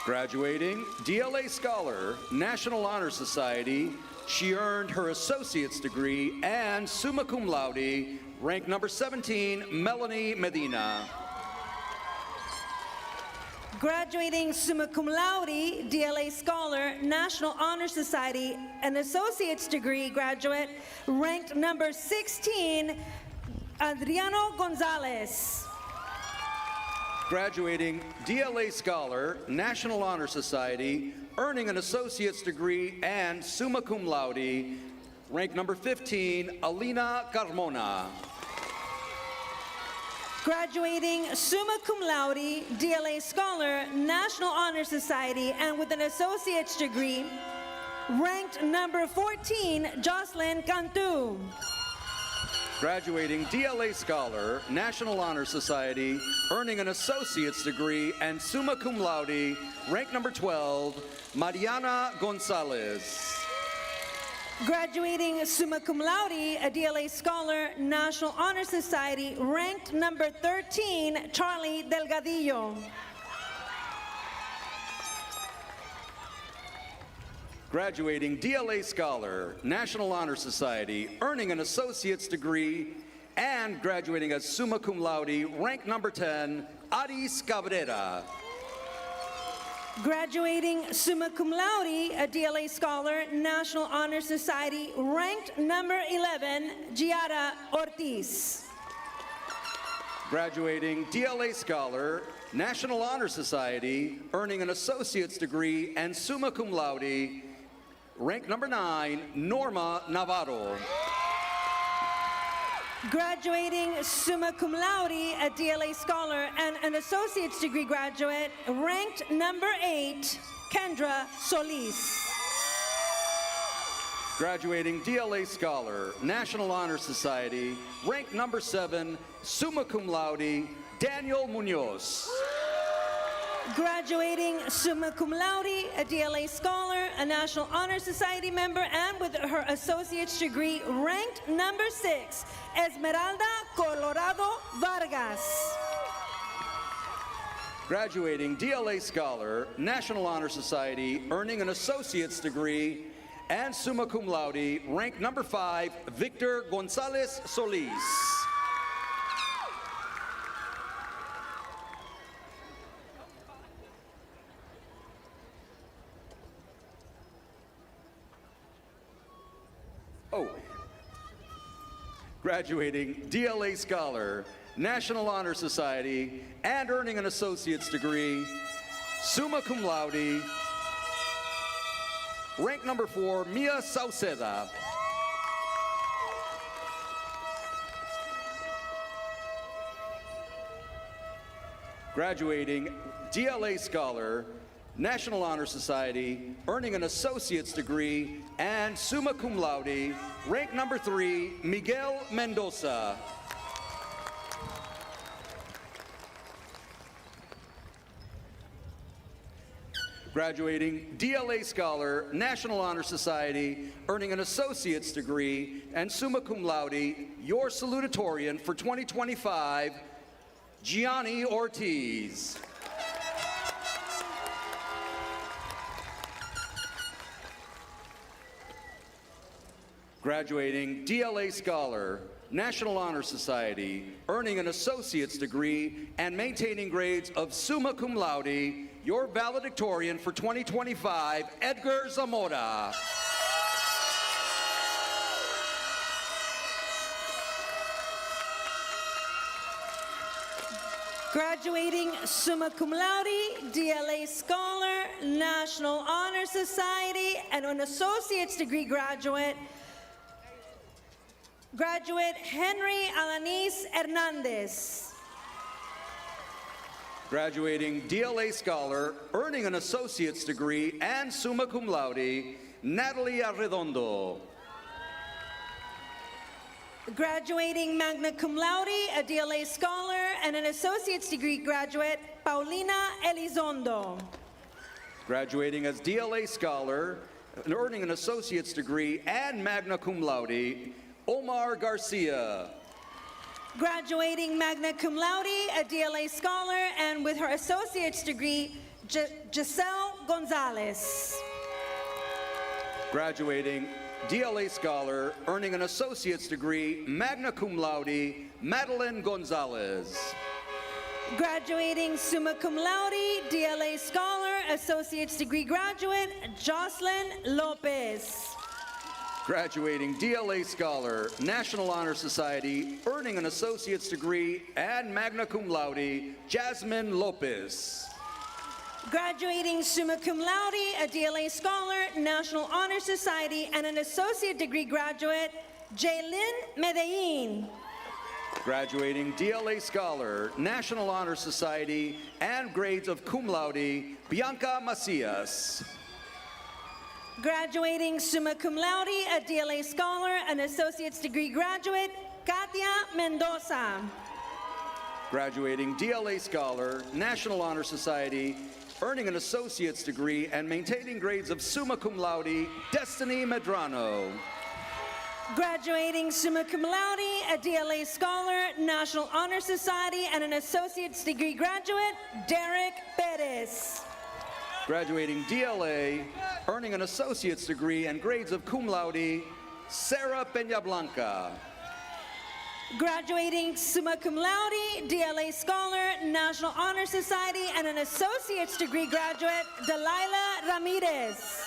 Graduating, DLA Scholar, National Honor Society, she earned her associate's degree and summa cum laude, ranked number 17, Melanie Medina. Graduating summa cum laude, DLA Scholar, National Honor Society, an associate's degree graduate, ranked number 16, Adriano Gonzalez. Graduating DLA Scholar, National Honor Society, earning an associate's degree and summa cum laude, ranked number 15, Alina Carmona. Graduating summa cum laude, DLA Scholar, National Honor Society, and with an associate's degree, ranked number 14, Jocelyn Cantu. Graduating DLA Scholar, National Honor Society, earning an associate's degree and summa cum laude, ranked number 12, Mariana Gonzalez. Graduating summa cum laude, a DLA Scholar, National Honor Society, ranked number 13, Charlie Delgadillo. Graduating DLA Scholar, National Honor Society, earning an associate's degree and graduating as summa cum laude, ranked number 10, Aris Cabrera. Graduating summa cum laude, a DLA Scholar, National Honor Society, ranked number 11, Giara Ortiz. Graduating DLA Scholar, National Honor Society, earning an associate's degree and summa cum laude, ranked number 9, Norma Navarro. Graduating summa cum laude, a DLA Scholar and an associate's degree graduate, ranked number 8, Kendra Solis. Graduating DLA Scholar, National Honor Society, ranked number 7, summa cum laude, Daniel Munoz. Graduating summa cum laude, a DLA Scholar, a National Honor Society member, and with her associate's degree, ranked number 6, Esmeralda Colorado Vargas. Graduating DLA Scholar, National Honor Society, earning an associate's degree and summa cum laude, ranked number 5, Victor Gonzalez Solis. Graduating DLA Scholar, National Honor Society, and earning an associate's degree, summa cum laude, ranked number 4, Mia Sauceda. Graduating DLA Scholar, National Honor Society, earning an associate's degree and summa cum laude, ranked number 3, Miguel Mendoza. Graduating DLA Scholar, National Honor Society, earning an associate's degree and summa cum laude, your salutatorian for 2025, Gianni Ortiz. Graduating DLA Scholar, National Honor Society, earning an associate's degree and maintaining grades of summa cum laude, your valedictorian for 2025, Edgar Zamora. Graduating summa cum laude, DLA Scholar, National Honor Society, and an associate's degree graduate, Henry Alanis Hernandez. Graduating DLA Scholar, earning an associate's degree and summa cum laude, Natalie Arredondo. Graduating magna cum laude, a DLA Scholar, and an associate's degree graduate, Paulina Elizondo. Graduating as DLA Scholar, and earning an associate's degree and magna cum laude, Omar Garcia. Graduating magna cum laude, a DLA Scholar, and with her associate's degree, Giselle Gonzalez. Graduating DLA Scholar, earning an associate's degree, magna cum laude, Madeline Gonzalez. Graduating summa cum laude, DLA Scholar, Associate's Degree Graduate, Jocelyn Lopez. Graduating DLA Scholar, National Honor Society, earning an associate's degree and magna cum laude, Jasmine Lopez. Graduating summa cum laude, a DLA Scholar, National Honor Society, and an associate degree graduate, Jaylin Medellin. Graduating DLA Scholar, National Honor Society, and grades of cum laude, Bianca Macias. Graduating summa cum laude, a DLA Scholar, an associate's degree graduate, Katia Mendoza. Graduating DLA Scholar, National Honor Society, earning an associate's degree and maintaining grades of summa cum laude, Destiny Medrano. Graduating summa cum laude, a DLA Scholar, National Honor Society, and an associate's degree graduate, Derek Perez. Graduating DLA, earning an associate's degree and grades of cum laude, Sarah Peñablanca. Graduating summa cum laude, DLA Scholar, National Honor Society, and an associate's degree graduate, Delilah Ramirez.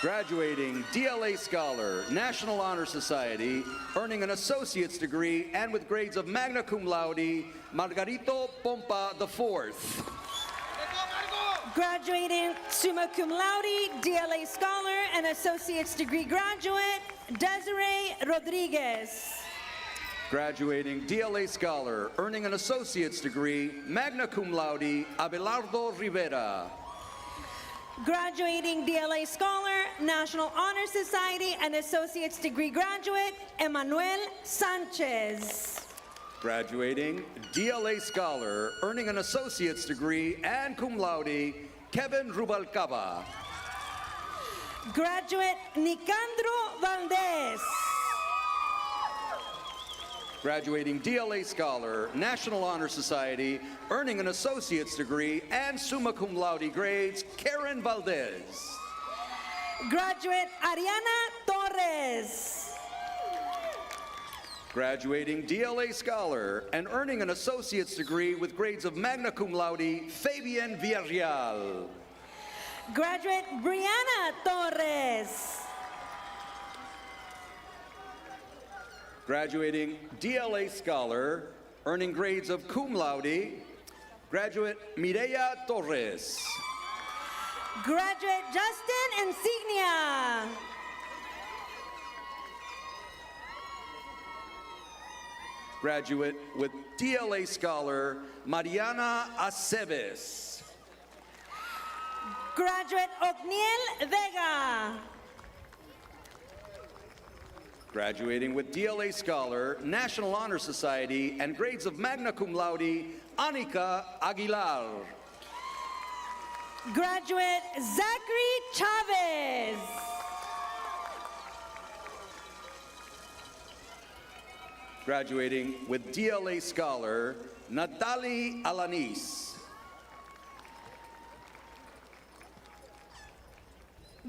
Graduating DLA Scholar, National Honor Society, earning an associate's degree and with grades of magna cum laude, Margarito Pompa IV. Graduating summa cum laude, DLA Scholar, and associate's degree graduate, Desiree Rodriguez. Graduating DLA Scholar, earning an associate's degree, magna cum laude, Abelardo Rivera. Graduating DLA Scholar, National Honor Society, and associate's degree graduate, Emmanuel Sanchez. Graduating DLA Scholar, earning an associate's degree and cum laude, Kevin Rubalcaba. Graduate Nicandro Valdez. Graduating DLA Scholar, National Honor Society, earning an associate's degree and summa cum laude grades, Karen Valdez. Graduate Ariana Torres. Graduating DLA Scholar and earning an associate's degree with grades of magna cum laude, Fabian Villarreal. Graduate Brianna Torres. Graduating DLA Scholar, earning grades of cum laude, graduate Mireya Torres. Graduate Justin Insignia. Graduate with DLA Scholar, Mariana Aceves. Graduate Otniel Vega. Graduating with DLA Scholar, National Honor Society, and grades of magna cum laude, Anika Aguilar. Graduate Zachary Chavez. Graduating with DLA Scholar, Natalie Alanis.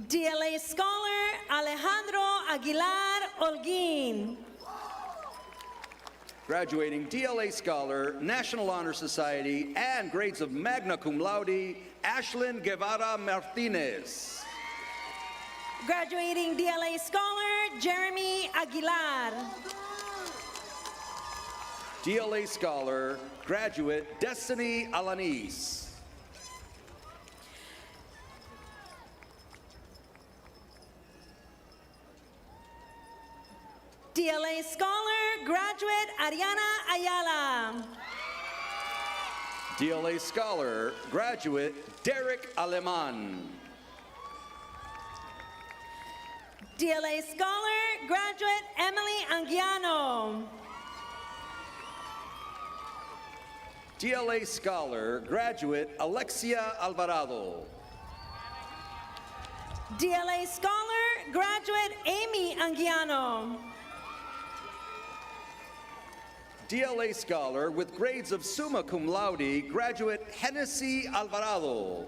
DLA Scholar Alejandro Aguilar Holguin. Graduating DLA Scholar, National Honor Society, and grades of magna cum laude, Ashlyn Guevara Martinez. Graduating DLA Scholar Jeremy Aguilar. DLA Scholar, graduate Destiny Alanis. DLA Scholar graduate Ariana Ayala. DLA Scholar, graduate Derek Aleman. DLA Scholar graduate Emily Anguiano. DLA Scholar, graduate Alexia Alvarado. DLA Scholar graduate Amy Anguiano. DLA Scholar with grades of summa cum laude, graduate Hennessy Alvarado.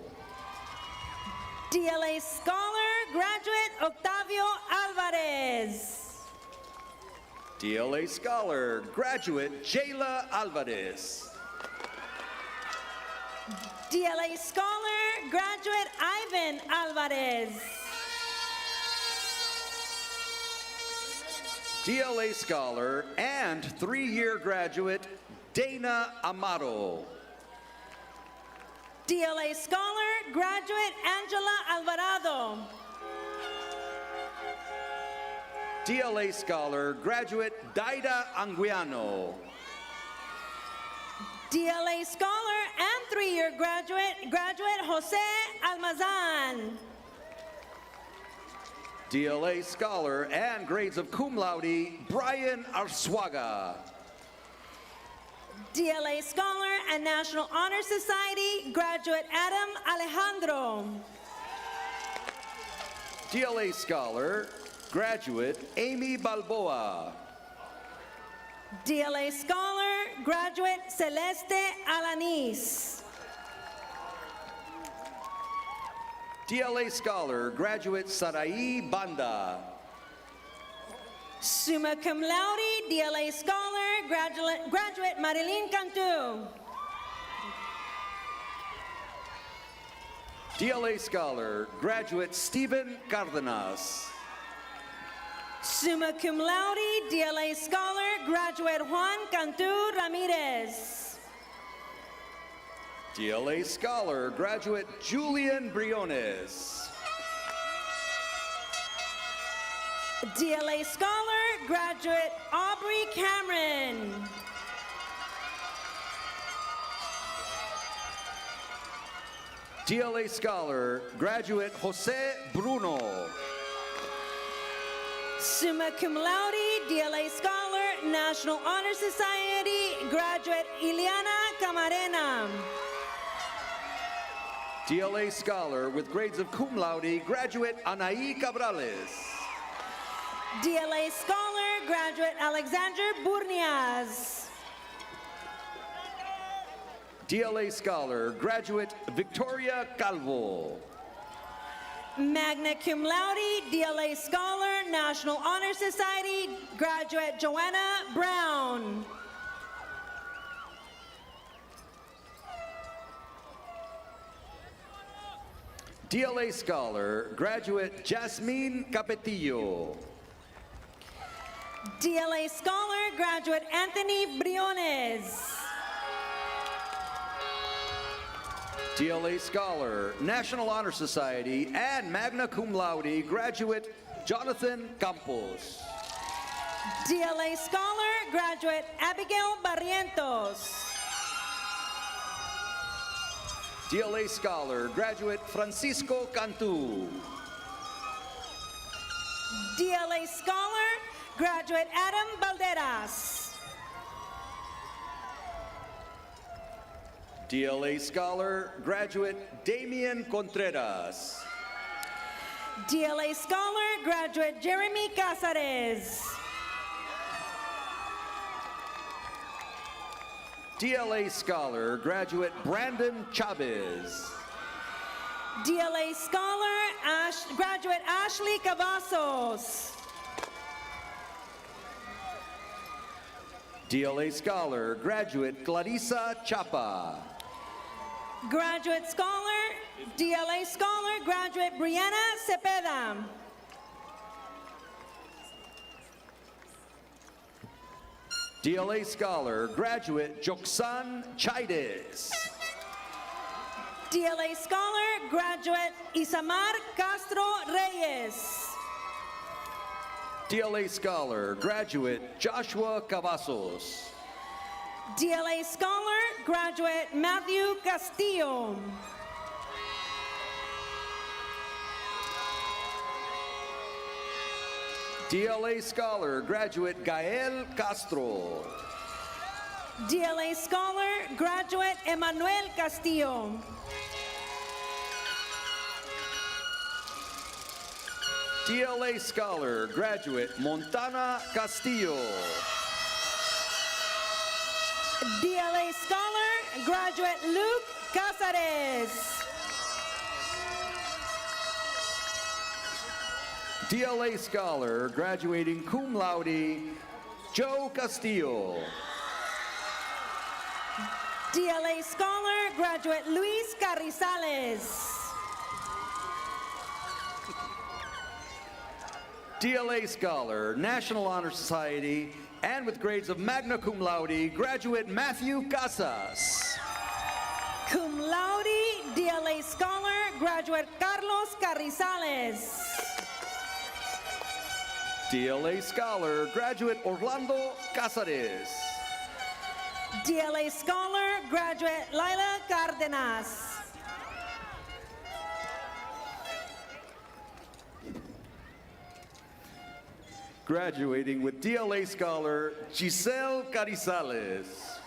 DLA Scholar graduate Octavio Alvarez. DLA Scholar, graduate Jayla Alvarez. DLA Scholar, graduate Ivan Alvarez. DLA Scholar and 3-year graduate Dana Amato. DLA Scholar, graduate Angela Alvarado. DLA Scholar, graduate Daida Anguiano. DLA Scholar and 3-year graduate Jose Almazan. DLA Scholar and grades of cum laude Brian Arzuaga. DLA Scholar and National Honor Society graduate Adam Alejandro. DLA Scholar, graduate Amy Balboa. DLA Scholar, graduate Celeste Alanis. DLA Scholar, graduate Sarai Banda. Summa cum laude, DLA Scholar, graduate Marilyn Cantu. DLA Scholar, graduate Stephen Cardenas. Summa cum laude, DLA Scholar, graduate Juan Cantu Ramirez. DLA Scholar, graduate Julian Briones. DLA Scholar, graduate Aubrey Cameron. DLA Scholar, graduate Jose Bruno. Summa cum laude, DLA Scholar, National Honor Society, graduate Ileana Camarena. DLA Scholar with grades of cum laude, graduate Anaí Cabrales. DLA Scholar, graduate Alexander Burnias. DLA Scholar, graduate Victoria Calvo. Magna cum laude, DLA Scholar, National Honor Society, graduate Joanna Brown. DLA Scholar, graduate Jasmine Capetillo. DLA Scholar, graduate Anthony Briones. DLA Scholar, National Honor Society, and magna cum laude graduate Jonathan Campos. DLA Scholar, graduate Abigail Barrientos. DLA Scholar, graduate Francisco Cantu. DLA Scholar, graduate Adam Balderas. DLA Scholar, graduate Damian Contreras. DLA Scholar, graduate Jeremy Casares. DLA Scholar, graduate Brandon Chavez. DLA Scholar, graduate Ashley Cavazos. DLA Scholar, graduate Clarissa Chapa. Graduate Scholar, DLA Scholar, graduate Brianna Cepeda. DLA Scholar, graduate Joxan Chaides. DLA Scholar, graduate Isamar Castro Reyes. DLA Scholar, graduate Joshua Cavazos. DLA Scholar, graduate Matthew Castillo. DLA Scholar, graduate Gael Castro. DLA Scholar, graduate Emmanuel Castillo. DLA Scholar, graduate Montana Castillo. DLA Scholar, graduate Luke Casares. DLA Scholar, graduating cum laude Joe Castillo. DLA Scholar, graduate Luis Carrizales. DLA Scholar, National Honor Society, and with grades of magna cum laude, graduate Matthew Casas. Cum laude, DLA Scholar, graduate Carlos Carrizales. DLA Scholar, graduate Orlando Casares. DLA Scholar, graduate Laila Cardenas. Graduating with DLA Scholar, Giselle Carizales.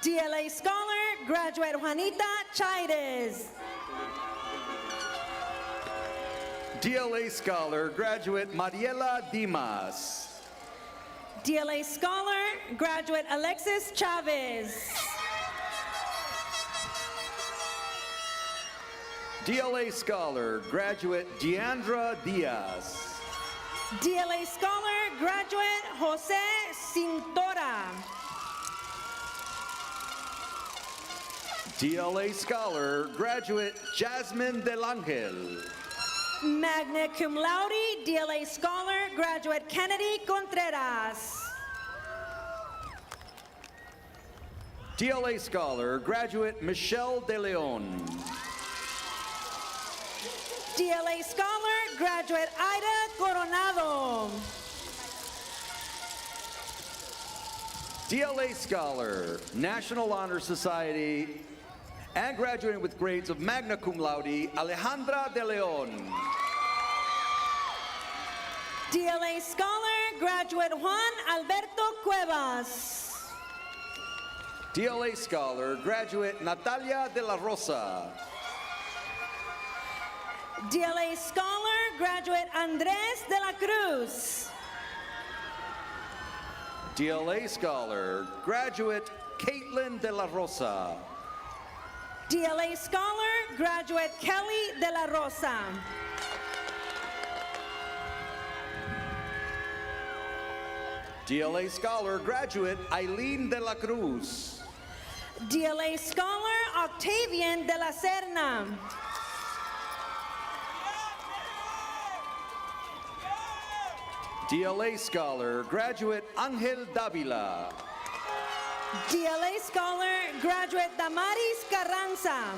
DLA Scholar, graduate Juanita Chaires. DLA Scholar, graduate Mariela Dimas. DLA Scholar, graduate Alexis Chavez. DLA Scholar, graduate Deandra Diaz. DLA Scholar, graduate Jose Cintora. DLA Scholar, graduate Jasmine Del Angel. Magna cum laude, DLA Scholar, graduate Kennedy Contreras. DLA Scholar, graduate Michelle De Leon. DLA Scholar, graduate Ida Coronado. DLA Scholar, National Honor Society, and graduating with grades of magna cum laude, Alejandra De Leon. DLA Scholar, graduate Juan Alberto Cuevas. DLA Scholar, graduate Natalia De La Rosa. DLA Scholar, graduate Andres de la Cruz. DLA Scholar, graduate Caitlin De La Rosa. DLA Scholar, graduate Kelly de la Rosa. DLA Scholar, graduate Eileen De La Cruz. DLA Scholar, Octavian de la Serna. DLA Scholar, graduate Angel Davila. DLA Scholar, graduate Damaris Carranza.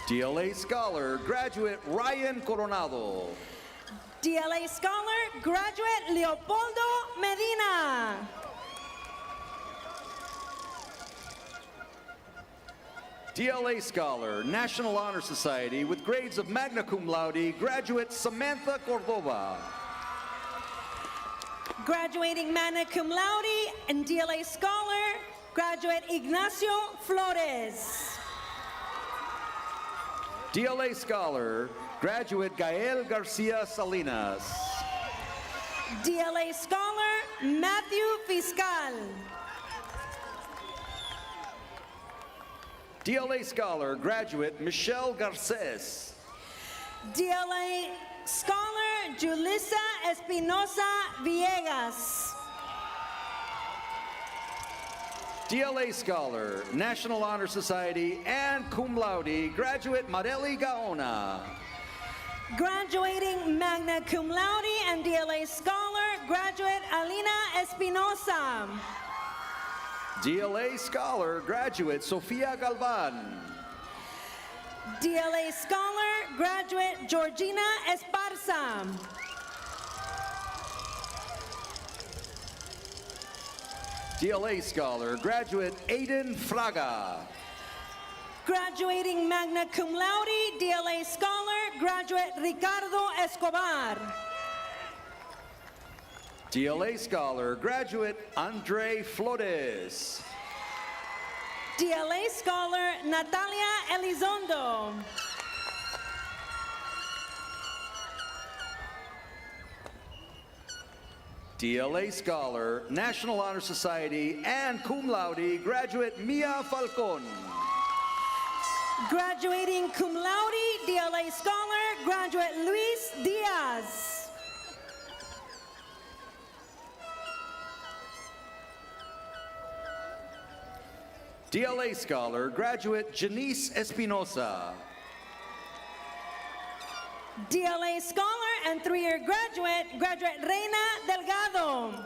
DLA Scholar, graduate Ryan Coronado. DLA Scholar, graduate Leopoldo Medina. DLA Scholar, National Honor Society, with grades of magna cum laude, graduate Samantha Cordova. Graduating magna cum laude and DLA Scholar, graduate Ignacio Flores. DLA Scholar, graduate Gael Garcia Salinas. DLA Scholar, Matthew Fiscal. DLA Scholar, graduate Michelle Garces. DLA Scholar, Julissa Espinosa Villegas. DLA Scholar, National Honor Society, and cum laude, graduate Marely Gaona. Graduating magna cum laude and DLA Scholar, graduate Alina Espinosa. DLA Scholar, graduate Sofia Galvan. DLA Scholar, graduate Georgina Esparza. DLA Scholar, graduate Aiden Fraga. Graduating magna cum laude, DLA Scholar, graduate Ricardo Escobar. DLA Scholar, graduate Andre Flores. DLA Scholar, Natalia Elizondo. DLA Scholar, National Honor Society, and cum laude, graduate Mia Falcon. Graduating cum laude, DLA Scholar, graduate Luis Diaz. DLA Scholar, graduate Janice Espinosa. DLA Scholar and 3-year graduate, graduate Reina Delgado.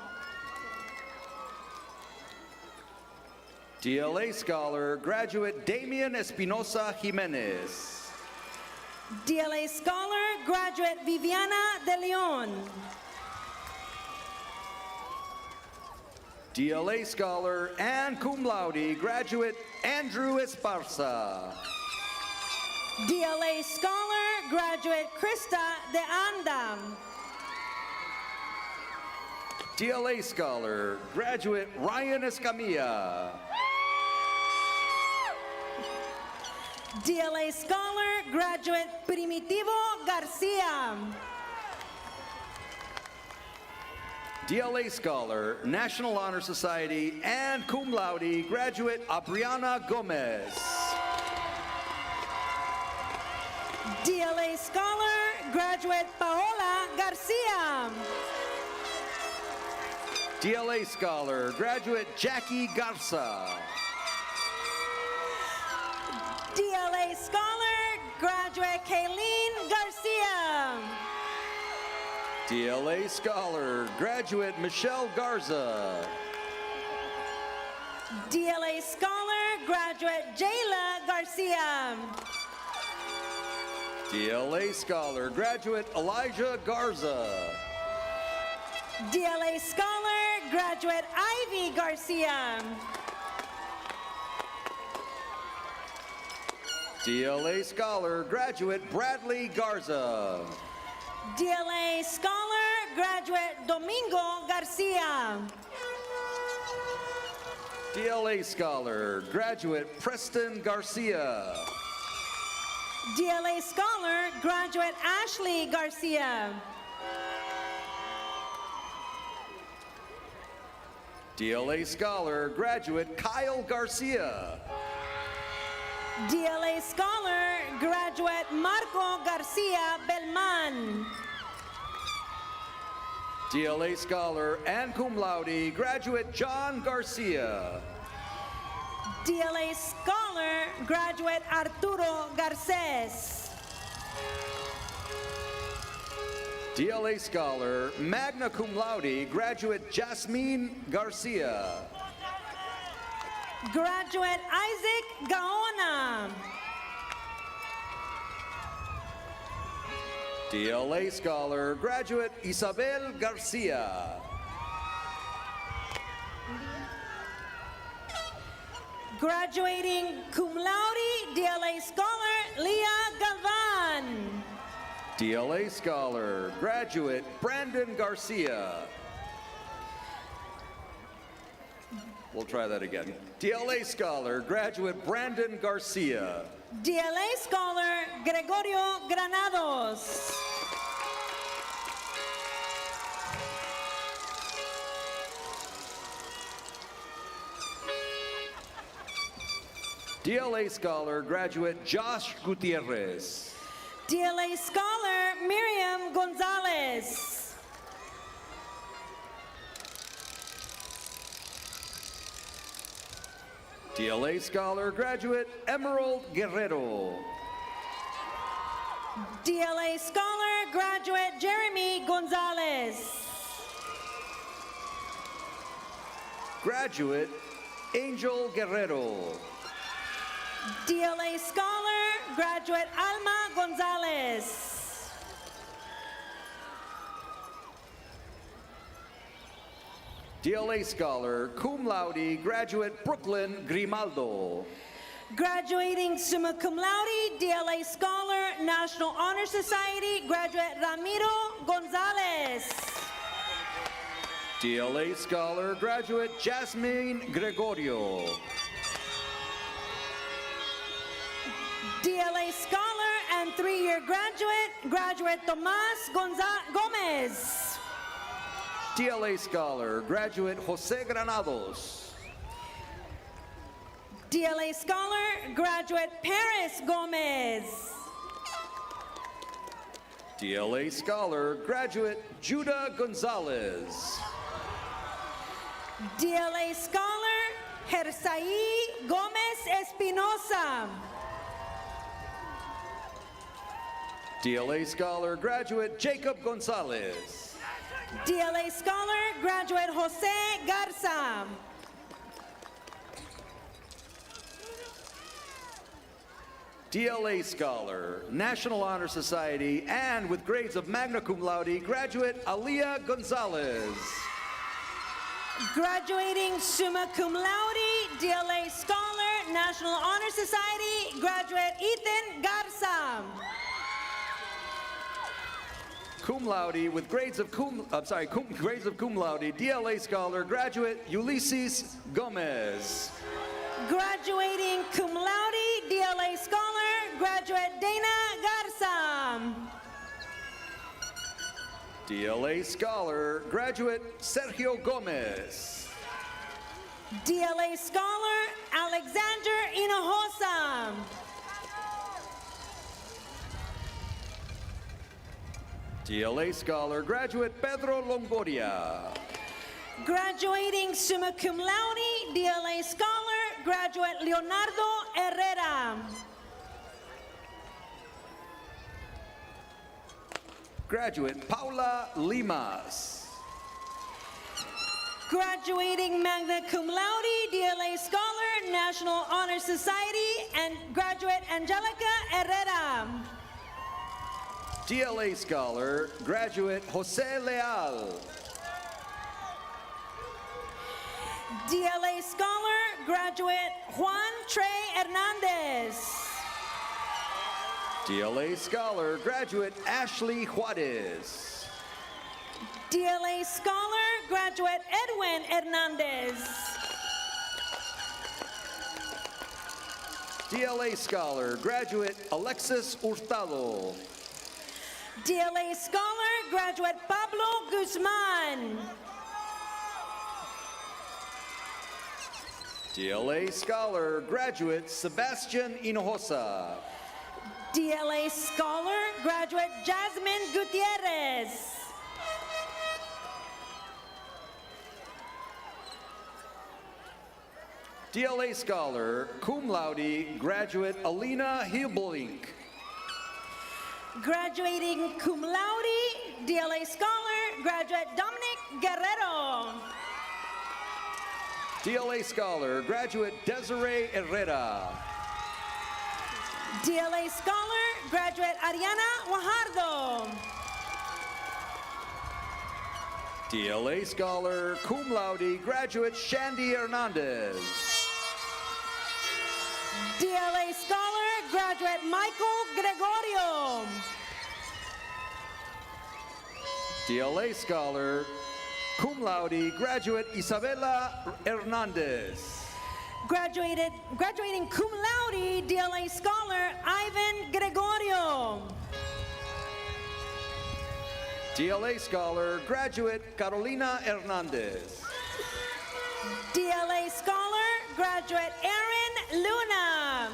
DLA Scholar, graduate Damian Espinosa Jimenez. DLA Scholar, graduate Viviana De Leon. DLA Scholar and cum laude, graduate Andrew Esparza. DLA Scholar, graduate Krista De Anda. DLA Scholar, graduate Ryan Escamilla. DLA Scholar, graduate Primitivo Garcia. DLA Scholar, National Honor Society and cum laude, graduate Abriana Gomez. DLA Scholar, graduate Paola Garcia. DLA Scholar, graduate Jackie Garza. DLA Scholar, graduate Kayleen Garcia. DLA Scholar, graduate Michelle Garza. DLA Scholar, graduate Jayla Garcia. DLA Scholar, graduate Elijah Garza. DLA Scholar, graduate Ivy Garcia. DLA Scholar, graduate Bradley Garza. DLA Scholar, graduate Domingo Garcia. DLA Scholar, graduate Preston Garcia. DLA Scholar, graduate Ashley Garcia. DLA Scholar, graduate Kyle Garcia. DLA Scholar, graduate Marco Garcia Belman. DLA Scholar and cum laude, graduate John Garcia. DLA Scholar, graduate Arturo Garces. DLA Scholar, magna cum laude, graduate Jasmine Garcia. Graduate Isaac Gaona. DLA Scholar, graduate Isabel Garcia. Graduating cum laude, DLA Scholar, Leah Galvan. DLA Scholar, graduate Brandon Garcia. We'll try that again. DLA Scholar, graduate Brandon Garcia. DLA Scholar, Gregorio Granados. DLA Scholar, graduate Josh Gutierrez. DLA Scholar, Miriam Gonzalez. DLA Scholar, graduate Emerald Guerrero. DLA Scholar, graduate Jeremy Gonzalez. Graduate Angel Guerrero. DLA Scholar, graduate Alma Gonzalez. DLA Scholar, cum laude, graduate Brooklyn Grimaldo. Graduating summa cum laude, DLA Scholar, National Honor Society, graduate Ramiro Gonzalez. DLA Scholar, graduate Jasmine Gregorio. DLA Scholar and 3-year graduate, graduate Tomas Gomez. DLA Scholar, graduate Jose Granados. DLA Scholar, graduate Paris Gomez. DLA Scholar, graduate Judah Gonzalez. DLA Scholar, Gersaí Gómez Espinosa. DLA Scholar Graduate Jacob Gonzalez. DLA Scholar Graduate Jose Garza. DLA Scholar, National Honor Society, and with grades of magna cum laude, graduate Aliyah Gonzalez. Graduating summa cum laude, DLA Scholar, National Honor Society, graduate Ethan Garza. Cum laude with grades of cum laude, DLA Scholar, graduate Ulysses Gomez. Graduating cum laude, DLA Scholar, graduate Dana Garza. DLA Scholar, graduate Sergio Gomez. DLA Scholar, Alexander Hinojosa. DLA Scholar, graduate Pedro Longoria. Graduating summa cum laude, DLA Scholar, graduate Leonardo Herrera. Graduate Paula Limas. Graduating magna cum laude, DLA Scholar, National Honor Society, and graduate Angelica Herrera. DLA Scholar, graduate Jose Leal. DLA Scholar, graduate Juan Trey Hernandez. DLA Scholar, graduate Ashley Juarez. DLA Scholar, graduate Edwin Hernandez. DLA Scholar, graduate Alexis Hurtado. DLA Scholar, graduate Pablo Guzman. DLA Scholar, graduate Sebastian Hinojosa. DLA Scholar, graduate Jasmine Gutierrez. DLA Scholar, cum laude, graduate Alina Hilbolink. Graduating cum laude, DLA Scholar, graduate Dominic Guerrero. DLA Scholar, graduate Desiree Herrera. DLA Scholar, graduate Ariana Guajardo. DLA Scholar, cum laude, graduate Shandy Hernandez. DLA Scholar, graduate Michael Gregorio. DLA Scholar, cum laude, graduate Isabela Hernandez. Graduating cum laude, DLA Scholar, Ivan Gregorio. DLA Scholar, graduate Carolina Hernandez. DLA Scholar, graduate Aaron Luna.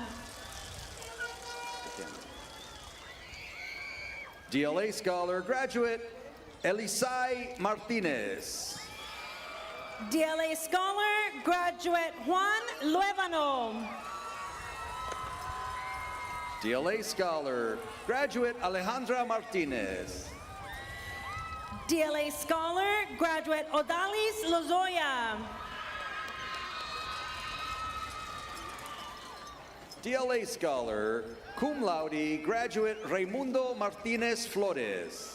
DLA Scholar, graduate Elisai Martinez. DLA Scholar, graduate Juan Luevano. DLA Scholar, graduate Alejandra Martinez. DLA Scholar, graduate Odalis Lozoya. DLA Scholar, cum laude, graduate Raimundo Martinez Flores.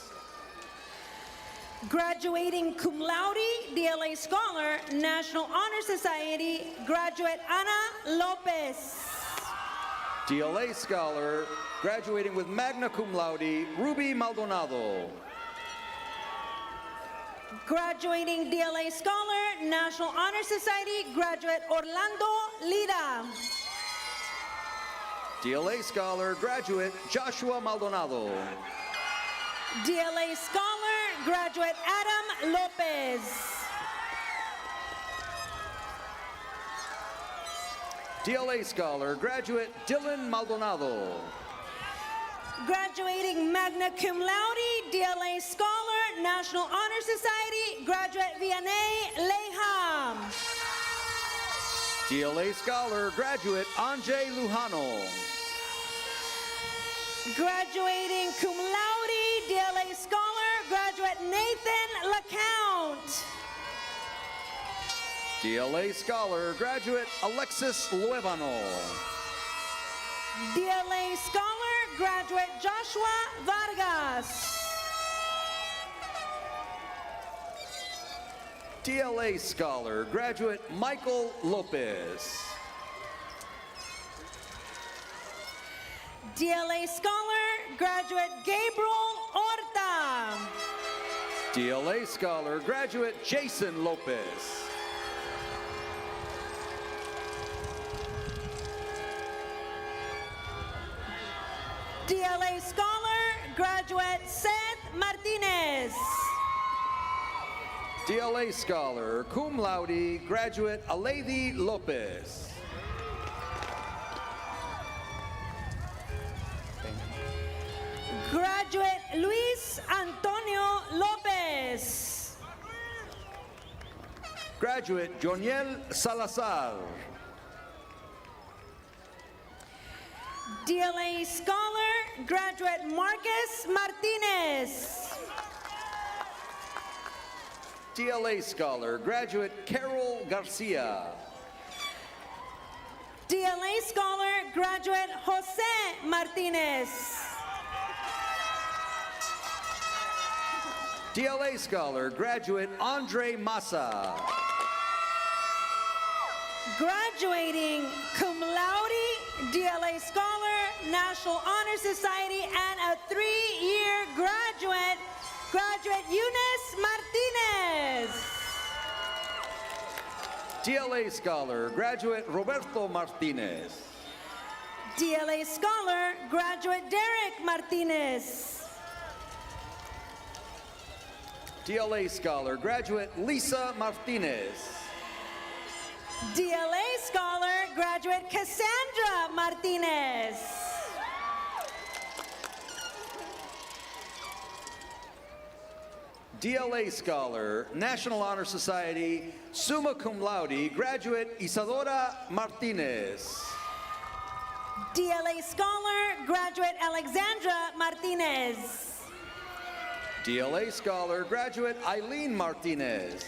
Graduating cum laude, DLA Scholar, National Honor Society, graduate Ana Lopez. DLA Scholar, graduating with magna cum laude, Ruby Maldonado. Graduating DLA Scholar, National Honor Society, graduate Orlando Lira. DLA Scholar, graduate Joshua Maldonado. DLA Scholar, graduate Adam Lopez. DLA Scholar, graduate Dylan Maldonado. Graduating magna cum laude, DLA Scholar, National Honor Society, graduate Vianney Leham. DLA Scholar, graduate Anje Lujano. Graduating cum laude, DLA Scholar, graduate Nathan LeCount. DLA Scholar, graduate Alexis Luevano. DLA Scholar, graduate Joshua Vargas. DLA Scholar, graduate Michael Lopez. DLA Scholar, graduate Gabriel Horta. DLA Scholar, graduate Jason Lopez. DLA Scholar, graduate Seth Martinez. DLA Scholar, cum laude, graduate Aledi Lopez. Graduate Luis Antonio Lopez. Graduate Joniel Salazar. DLA Scholar, graduate Marcus Martinez. DLA Scholar, graduate Carol Garcia. DLA Scholar, graduate Jose Martinez. DLA Scholar, graduate Andre Massa. Graduating cum laude, DLA Scholar, National Honor Society, and a 3-year graduate, graduate Eunice Martinez. DLA Scholar, graduate Roberto Martinez. DLA Scholar, graduate Derek Martinez. DLA Scholar, graduate Lisa Martinez. DLA Scholar, graduate Cassandra Martinez. DLA Scholar, National Honor Society, summa cum laude, graduate Isadora Martinez. DLA Scholar, graduate Alexandra Martinez. DLA Scholar, graduate Eileen Martinez.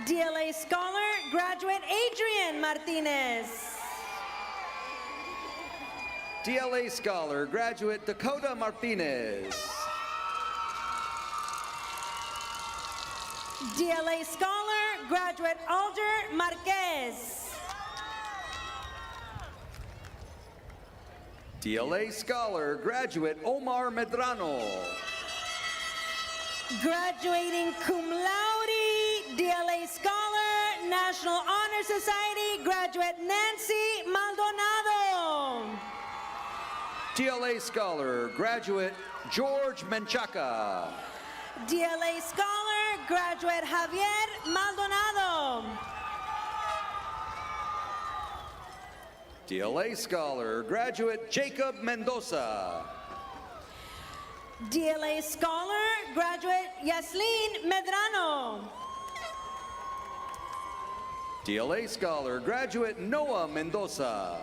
DLA Scholar, graduate Adrian Martinez. DLA Scholar, graduate Dakota Martinez. DLA Scholar, graduate Alder Marquez. DLA Scholar, graduate Omar Medrano. Graduating cum laude, DLA Scholar, National Honor Society, graduate Nancy Maldonado. DLA Scholar, graduate George Menchaca. DLA Scholar, graduate Javier Maldonado. DLA Scholar, graduate Jacob Mendoza. DLA Scholar, graduate Yaslin Medrano. DLA Scholar, graduate Noah Mendoza.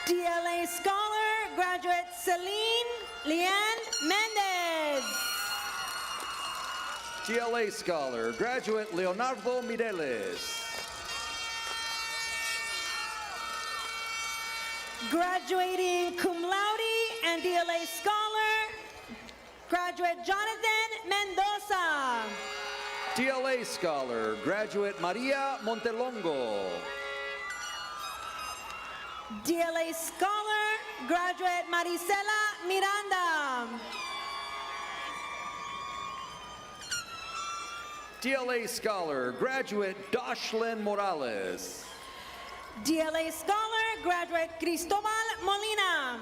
DLA Scholar, graduate Celine Leanne Mendez. DLA Scholar, graduate Leonardo Mireles. Graduating cum laude and DLA Scholar, graduate Jonathan Mendoza. DLA Scholar, graduate Maria Montelongo. DLA Scholar, graduate Marisela Miranda. DLA Scholar, graduate Dashlyn Morales. DLA Scholar, graduate Cristobal Molina.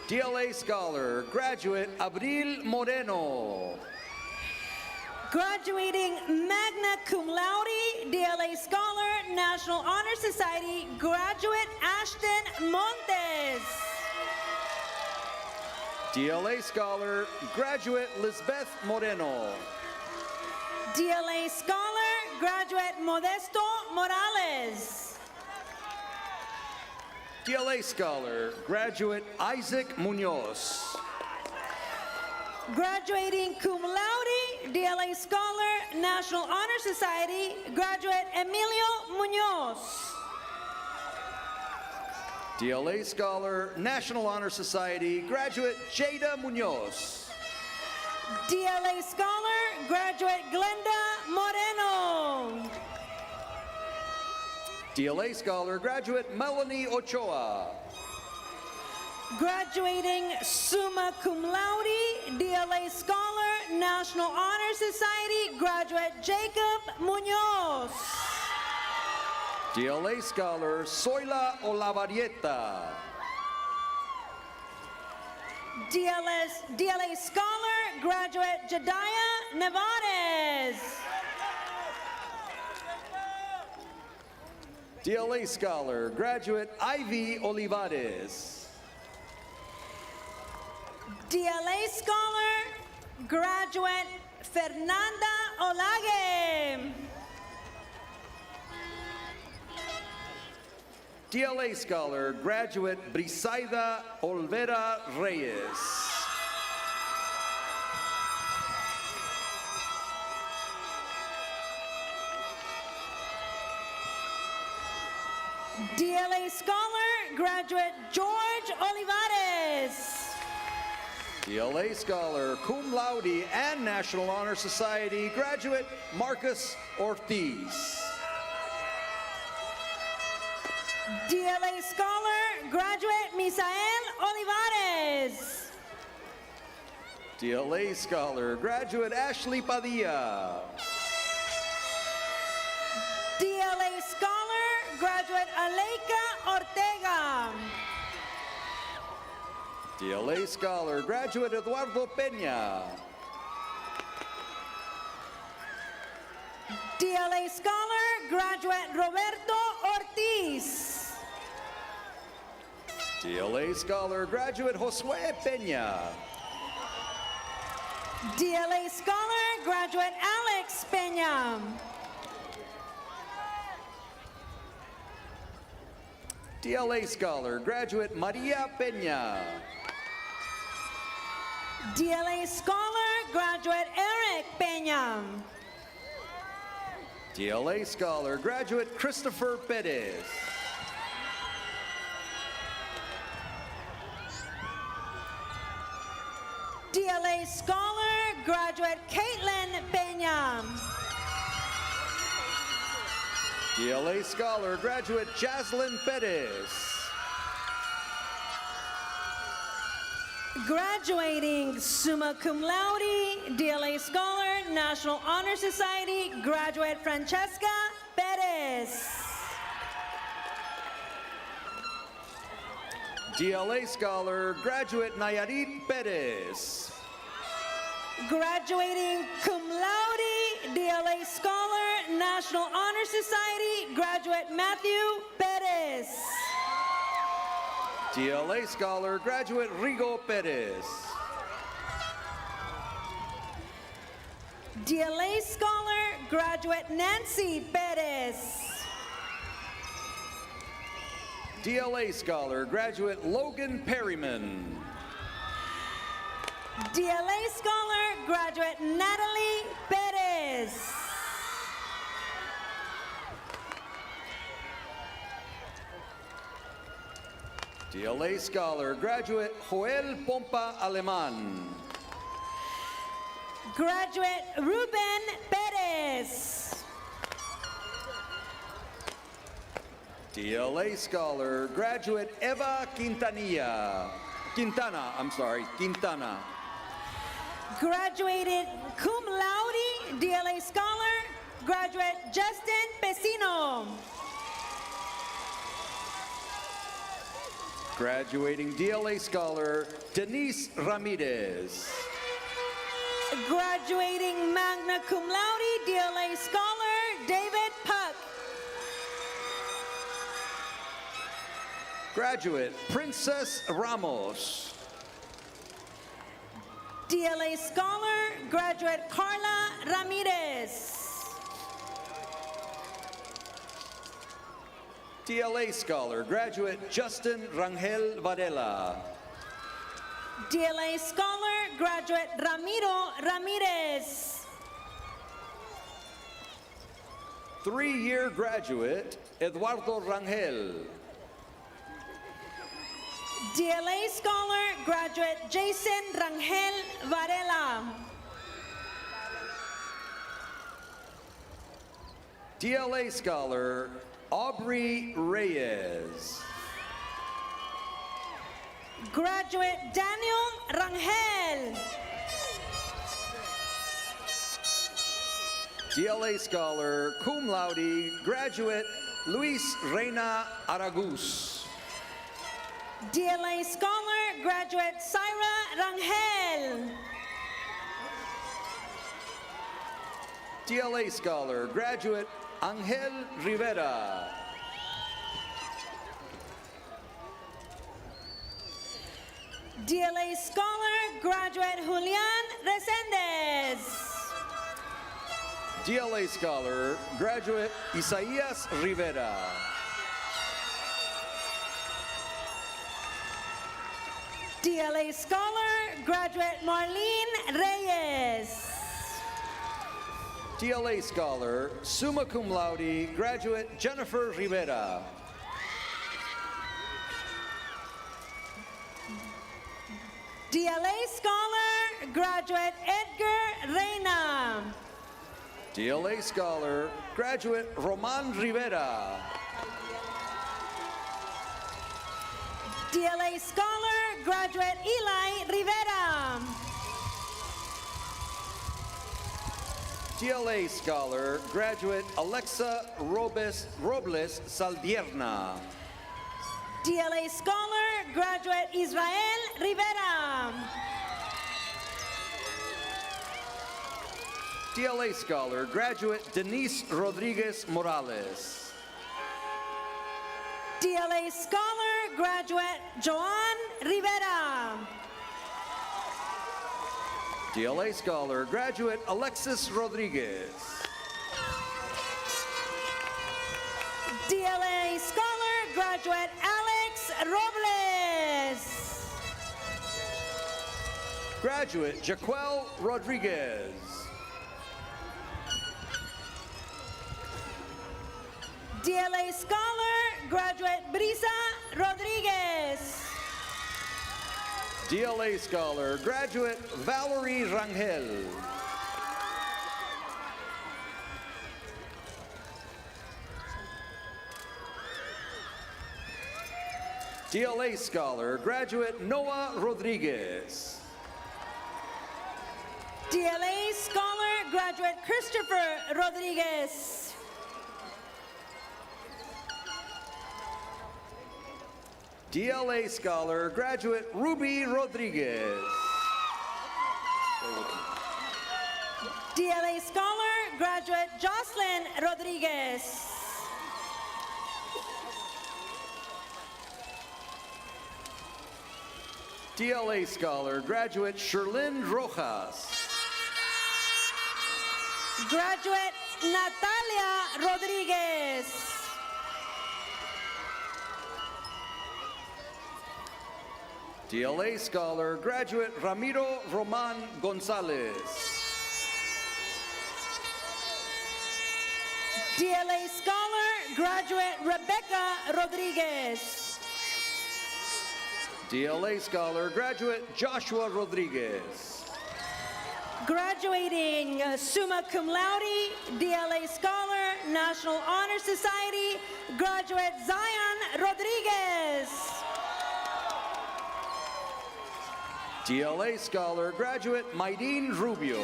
DLA Scholar, graduate Abril Moreno. Graduating magna cum laude, DLA Scholar, National Honor Society, graduate Ashton Montes. DLA Scholar, graduate Lisbeth Moreno. DLA Scholar, graduate Modesto Morales. DLA Scholar, graduate Isaac Munoz. Graduating cum laude, DLA Scholar, National Honor Society, graduate Emilio Munoz. DLA Scholar, National Honor Society, graduate Jada Munoz. DLA Scholar, graduate Glenda Moreno. DLA Scholar, graduate Melanie Ochoa. Graduating summa cum laude, DLA Scholar, National Honor Society, graduate Jacob Munoz. DLA Scholar, Zoila Olavarieta. DLA Scholar, graduate Jediah Nevarez. DLA Scholar, graduate Ivy Olivares. DLA Scholar, graduate Fernanda Olage. DLA Scholar, graduate Brisaida Olvera Reyes. DLA Scholar, graduate George Olivares. DLA Scholar, cum laude and National Honor Society, graduate Marcus Ortiz. DLA Scholar, graduate Misael Olivares. DLA Scholar, graduate Ashley Padilla. DLA Scholar, graduate Aleika Ortega. DLA Scholar, graduate Eduardo Peña. DLA Scholar, graduate Roberto Ortiz. DLA Scholar, graduate Josue Peña. DLA Scholar, graduate Alex Peña. DLA Scholar, graduate Maria Peña. DLA Scholar, graduate Eric Peña. DLA Scholar, graduate Christopher Perez. DLA Scholar, graduate Caitlin Peña. DLA Scholar, graduate Jaslyn Perez. Graduating summa cum laude, DLA Scholar, National Honor Society, graduate Francesca Perez. DLA Scholar, graduate Nayarit Perez. Graduating cum laude, DLA Scholar, National Honor Society, graduate Matthew Perez. DLA Scholar, graduate Rigo Perez. DLA Scholar, graduate Nancy Perez. DLA Scholar, graduate Logan Perryman. DLA Scholar, graduate Natalie Perez. DLA Scholar, graduate Joel Pompa Aleman. Graduate Ruben Perez. DLA Scholar, graduate Eva Quintana. Graduated cum laude, DLA Scholar, graduate Justin Pesino. Graduating DLA Scholar, Denise Ramirez. Graduating magna cum laude, DLA Scholar, David Puck. Graduate Princess Ramos. DLA Scholar, graduate Carla Ramirez. DLA Scholar, graduate Justin Rangel Varela. DLA Scholar, graduate Ramiro Ramirez. 3-year graduate Eduardo Rangel. DLA Scholar, graduate Jason Rangel Varela. DLA Scholar Aubrey Reyes. Graduate Daniel Rangel. DLA Scholar cum laude graduate Luis Reina Aragus. DLA Scholar, graduate Syra Rangel. DLA Scholar graduate Angel Rivera. DLA Scholar, graduate Julian Resendez. DLA Scholar graduate Isaías Rivera. DLA Scholar, graduate Marlene Reyes. DLA Scholar summa cum laude graduate Jennifer Rivera. DLA Scholar, graduate Edgar Reyna. DLA Scholar graduate Roman Rivera. DLA Scholar, graduate Eli Rivera. DLA Scholar graduate Alexa Robles Saldierna. DLA Scholar, graduate Israel Rivera. DLA Scholar graduate Denise Rodriguez Morales. DLA Scholar, graduate Joan Rivera. DLA Scholar graduate Alexis Rodriguez. DLA Scholar, graduate Alex Robles. Graduate Jaquel Rodriguez. DLA Scholar, graduate Brisa Rodriguez. DLA Scholar graduate Valerie Rangel. DLA Scholar graduate Noah Rodriguez. DLA Scholar, graduate Christopher Rodriguez. DLA Scholar graduate Ruby Rodriguez. DLA Scholar, graduate Jocelyn Rodriguez. DLA Scholar graduate Sherlyn Rojas. Graduate Natalia Rodriguez. DLA Scholar graduate Ramiro Roman Gonzalez. DLA Scholar, graduate Rebecca Rodriguez. DLA Scholar graduate Joshua Rodriguez. Graduating summa cum laude, DLA Scholar, National Honor Society, graduate Zion Rodriguez. DLA Scholar graduate Maydeen Rubio.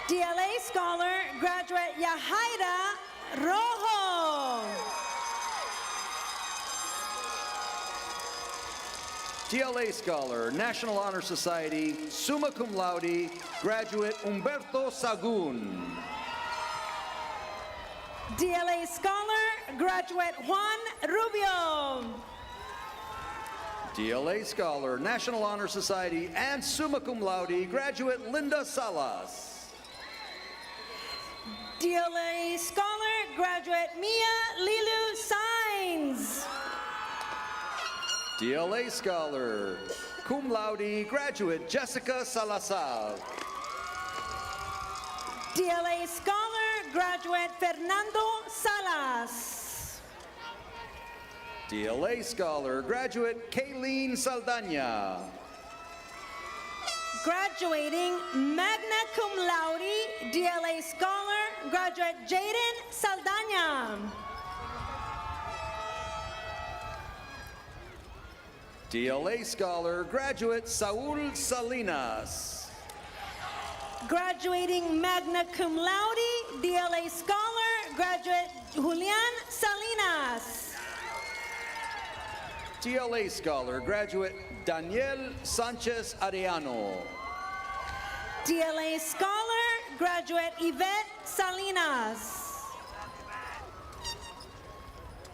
DLA Scholar, graduate Yahaira Rojo. DLA Scholar, National Honor Society, summa cum laude, graduate Humberto Sagun. DLA Scholar, graduate Juan Rubio. DLA Scholar, National Honor Society, and summa cum laude graduate Linda Salas. DLA Scholar, graduate Mia Lilu Sainz. DLA Scholar, cum laude graduate Jessica Salazar. DLA Scholar, graduate Fernando Salas. DLA Scholar, graduate Kayleen Saldana. Graduating magna cum laude, DLA Scholar, graduate Jaden Saldana. DLA Scholar, graduate Saul Salinas. Graduating magna cum laude, DLA Scholar, graduate Julian Salinas. DLA Scholar, graduate Daniel Sanchez Arellano. DLA Scholar, graduate Yvette Salinas.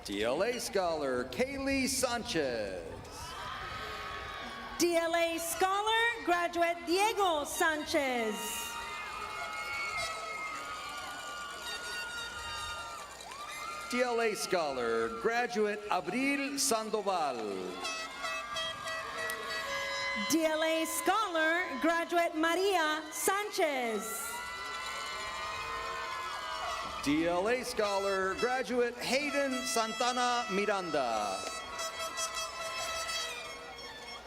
DLA Scholar, Kaylee Sanchez. DLA Scholar, graduate Diego Sanchez. DLA Scholar, graduate Abril Sandoval. DLA Scholar, graduate Maria Sanchez. DLA Scholar, graduate Hayden Santana Miranda.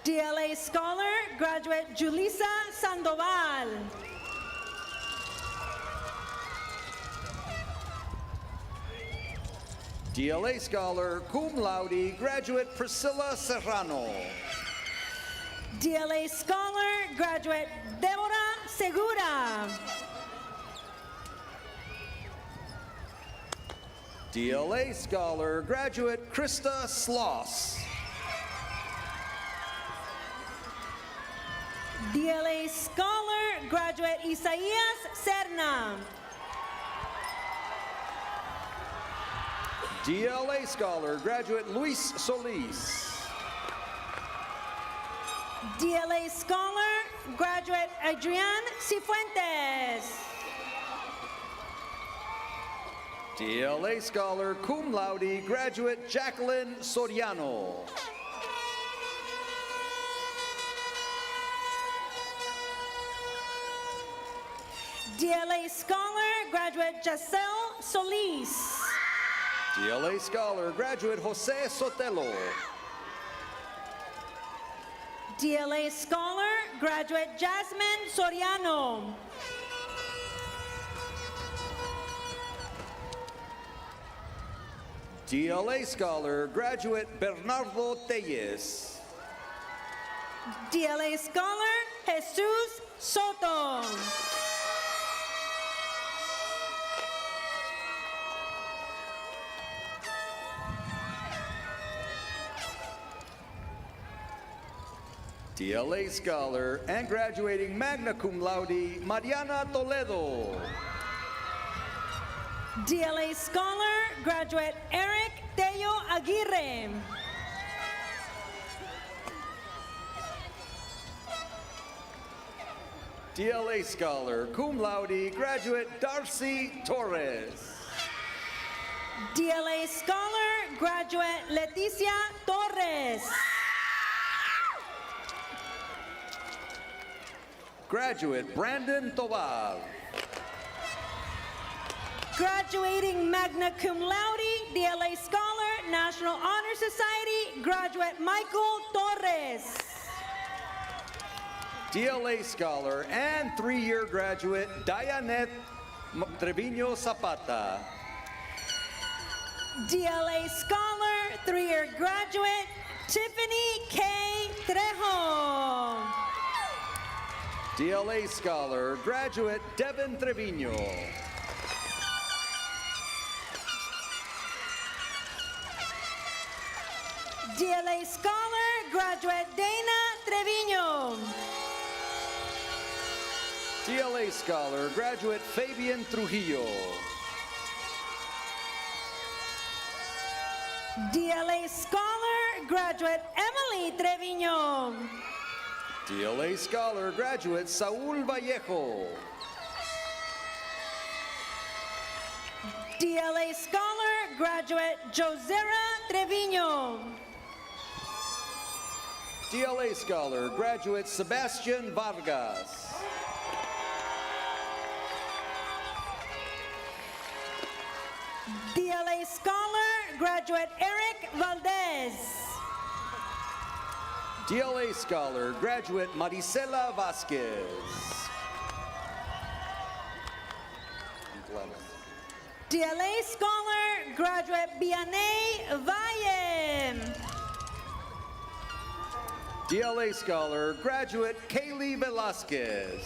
DLA Scholar, graduate Julissa Sandoval. DLA Scholar, cum laude, graduate Priscilla Serrano. DLA Scholar, graduate Deborah Segura. DLA Scholar, graduate Krista Sloss. DLA Scholar, graduate Isaías Serna. DLA Scholar, graduate Luis Solis. DLA Scholar, graduate Adrian Cifuentes. DLA Scholar, cum laude, graduate Jacqueline Soriano. DLA Scholar, graduate Giselle Solis. DLA Scholar, graduate Jose Sotelo. DLA Scholar, graduate Jasmine Soriano. DLA Scholar, graduate Bernardo Telles. DLA Scholar, Jesus Soto. DLA Scholar and graduating magna cum laude, Mariana Toledo. DLA Scholar, graduate Eric Tello Aguirre. DLA Scholar, cum laude, graduate Darcy Torres. DLA Scholar, graduate Leticia Torres. Graduate Brandon Tobar. Graduating magna cum laude, DLA Scholar, National Honor Society, graduate Michael Torres. DLA Scholar and 3-year graduate Dianette Trevino Zapata. DLA Scholar, 3-year graduate Tiffany K. Trejo. DLA Scholar, graduate Devin Trevino. DLA Scholar, graduate Dana Trevino. DLA Scholar, graduate Fabian Trujillo. DLA Scholar, graduate Emily Treviño. DLA Scholar, graduate Saúl Vallejo. DLA Scholar, graduate Josera Treviño. DLA Scholar, graduate Sebastian Vargas. DLA Scholar, graduate Eric Valdez. DLA Scholar, graduate Maricela Vasquez. DLA Scholar, graduate Vianney Valle. DLA Scholar, graduate Kaylee Velasquez.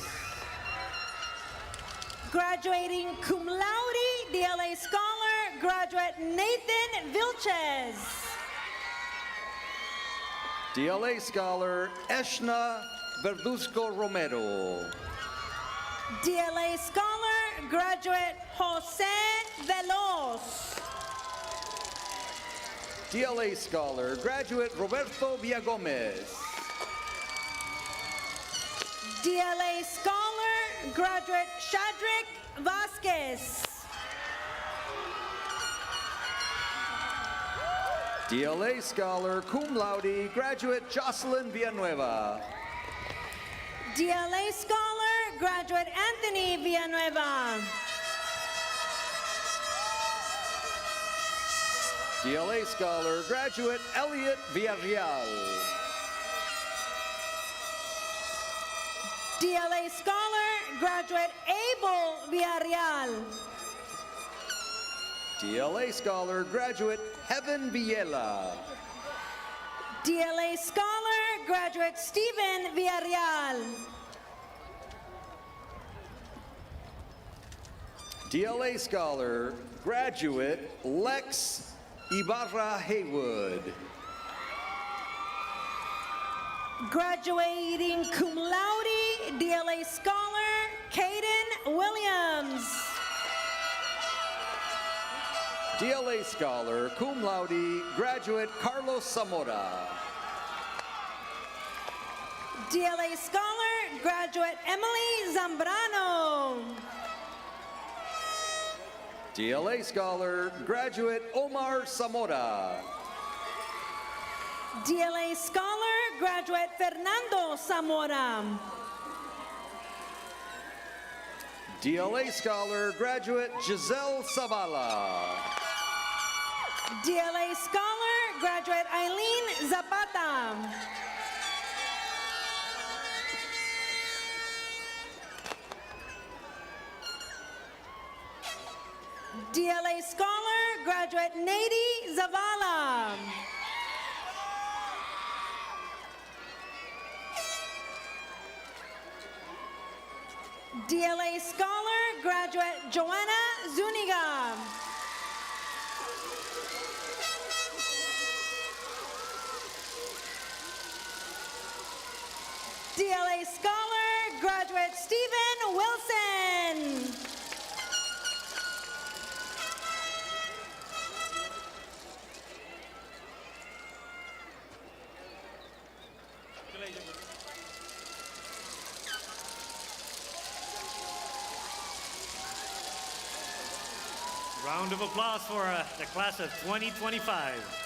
Graduating cum laude, DLA Scholar, graduate Nathan Vilches. DLA Scholar, Eshna Verduzco Romero. DLA Scholar, graduate Jose Veloz. DLA Scholar, graduate Roberto Villagomez. DLA Scholar, graduate Shadrick Vasquez. DLA Scholar, cum laude, graduate Jocelyn Villanueva. DLA Scholar, graduate Anthony Villanueva. DLA Scholar, graduate Elliot Villarreal. DLA Scholar, graduate Abel Villarreal. DLA Scholar, graduate Heaven Villela. DLA Scholar, graduate Stephen Villarreal. DLA Scholar, graduate Lex Ibarra Haywood. Graduating cum laude, DLA Scholar, Caden Williams. DLA Scholar, cum laude, graduate Carlos Zamora. DLA Scholar, graduate Emily Zambrano. DLA Scholar, graduate Omar Zamora. DLA Scholar, graduate Fernando Zamora. DLA Scholar, graduate Giselle Zavala. DLA Scholar, graduate Eileen Zapata. DLA Scholar, graduate Nady Zavala. DLA Scholar, graduate Joanna Zuniga. DLA Scholar, graduate Stephen Wilson. Round of applause for the class of 2025.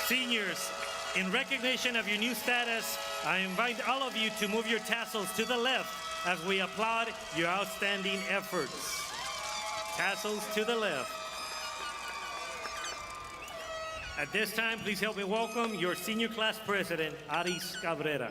Seniors, in recognition of your new status, I invite all of you to move your tassels to the left as we applaud your outstanding efforts. Tassels to the left. At this time, please help me welcome your senior class president, Aris Cabrera.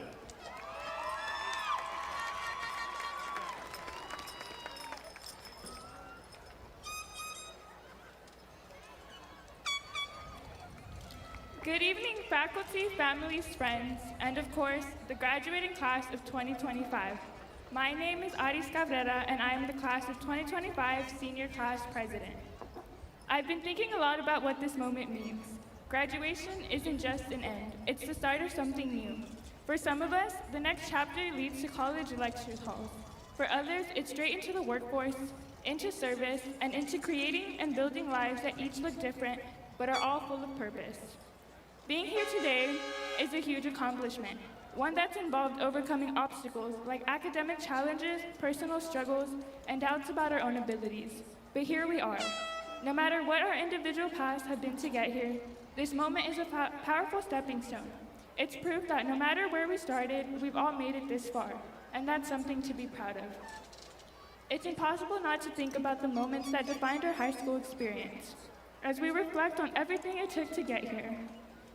Good evening, faculty, families, friends, and of course, the graduating class of 2025. My name is Aris Cabrera, and I am the class of 2025 senior class president. I've been thinking a lot about what this moment means. Graduation isn't just an end, it's the start of something new. For some of us, the next chapter leads to college lecture halls. For others, it's straight into the workforce, into service, and into creating and building lives that each look different, but are all full of purpose. Being here today is a huge accomplishment, one that's involved overcoming obstacles like academic challenges, personal struggles, and doubts about our own abilities. But here we are. No matter what our individual paths have been to get here, this moment is a powerful stepping stone. It's proof that no matter where we started, we've all made it this far, and that's something to be proud of. It's impossible not to think about the moments that defined our high school experience, as we reflect on everything it took to get here.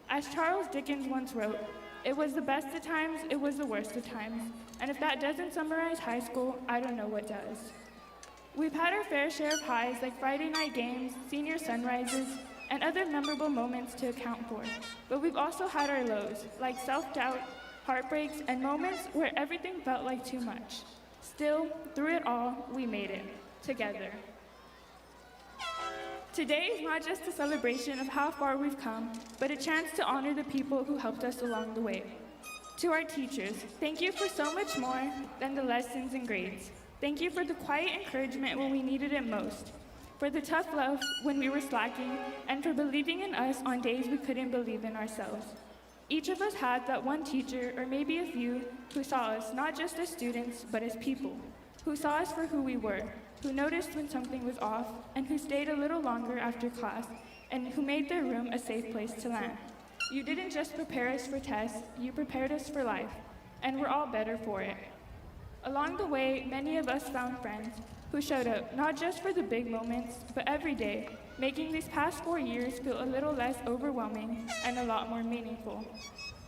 As Charles Dickens once wrote, it was the best of times, it was the worst of times, and if that doesn't summarize high school, I don't know what does. We've had our fair share of highs like Friday night games, senior sunrises, and other memorable moments to account for, but we've also had our lows, like self-doubt, heartbreaks, and moments where everything felt like too much. Still, through it all, we made it, together. Today is not just a celebration of how far we've come, but a chance to honor the people who helped us along the way. To our teachers, thank you for so much more than the lessons and grades. Thank you for the quiet encouragement when we needed it most, for the tough love when we were slacking, and for believing in us on days we couldn't believe in ourselves. Each of us had that one teacher, or maybe a few, who saw us not just as students, but as people, who saw us for who we were, who noticed when something was off, and who stayed a little longer after class, and who made their room a safe place to land. You didn't just prepare us for tests, you prepared us for life, and we're all better for it. Along the way, many of us found friends who showed up not just for the big moments, but every day, making these past 4 years feel a little less overwhelming and a lot more meaningful.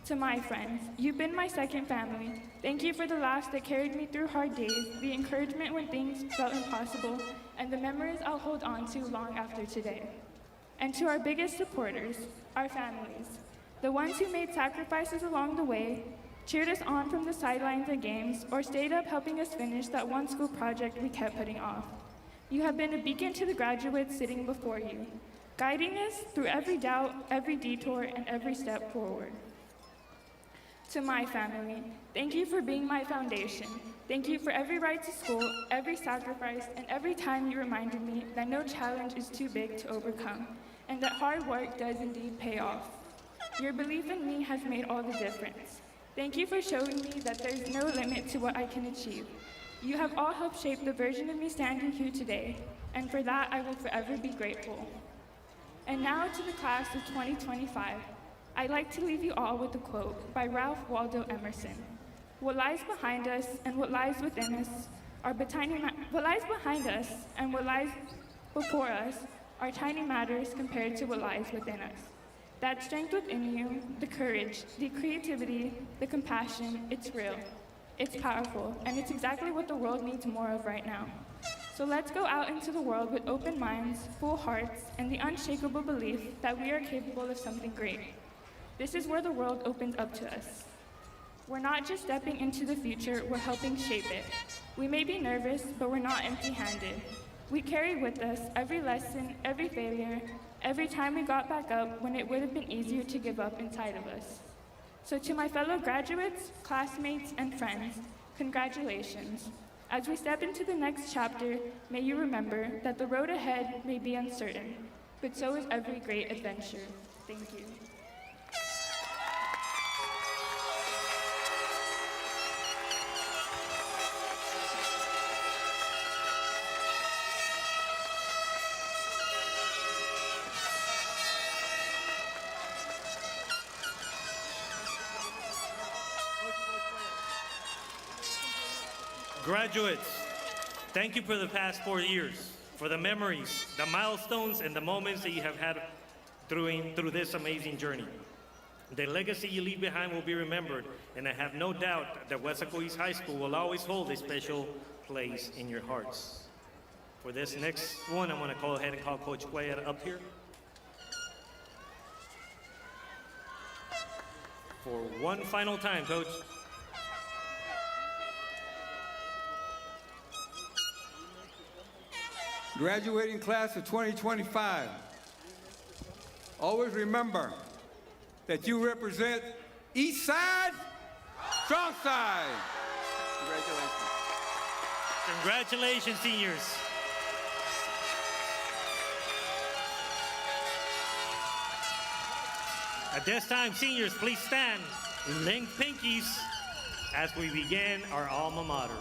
To my friends, you've been my second family. Thank you for the laughs that carried me through hard days, the encouragement when things felt impossible, and the memories I'll hold on to long after today. And to our biggest supporters, our families, the ones who made sacrifices along the way, cheered us on from the sidelines at games, or stayed up helping us finish that one school project we kept putting off. You have been a beacon to the graduates sitting before you, guiding us through every doubt, every detour, and every step forward. To my family, thank you for being my foundation. Thank you for every ride to school, every sacrifice, and every time you reminded me that no challenge is too big to overcome, and that hard work does indeed pay off. Your belief in me has made all the difference. Thank you for showing me that there's no limit to what I can achieve. You have all helped shape the version of me standing here today, and for that I will forever be grateful. And now to the class of 2025. I'd like to leave you all with a quote by Ralph Waldo Emerson. What lies behind us and what lies within us what lies behind us and what lies before us are tiny matters compared to what lies within us. That strength within you, the courage, the creativity, the compassion, it's real, it's powerful, and it's exactly what the world needs more of right now. So let's go out into the world with open minds, full hearts, and the unshakable belief that we are capable of something great. This is where the world opens up to us. We're not just stepping into the future, we're helping shape it. We may be nervous, but we're not empty-handed. We carry with us every lesson, every failure, every time we got back up when it would have been easier to give up inside of us. So to my fellow graduates, classmates, and friends, congratulations. As we step into the next chapter, may you remember that the road ahead may be uncertain, but so is every great adventure. Thank you. Graduates, thank you for the past 4 years, for the memories, the milestones, and the moments that you have had through this amazing journey. The legacy you leave behind will be remembered, and I have no doubt that Weslaco East High School will always hold a special place in your hearts. For this next one, I'm going to go ahead and call Coach Cuellar up here. For one final time, Coach. Graduating class of 2025, always remember that you represent East Side, Strong Side. Congratulations. Congratulations, seniors. At this time, seniors, please stand, link pinkies as we begin our alma mater.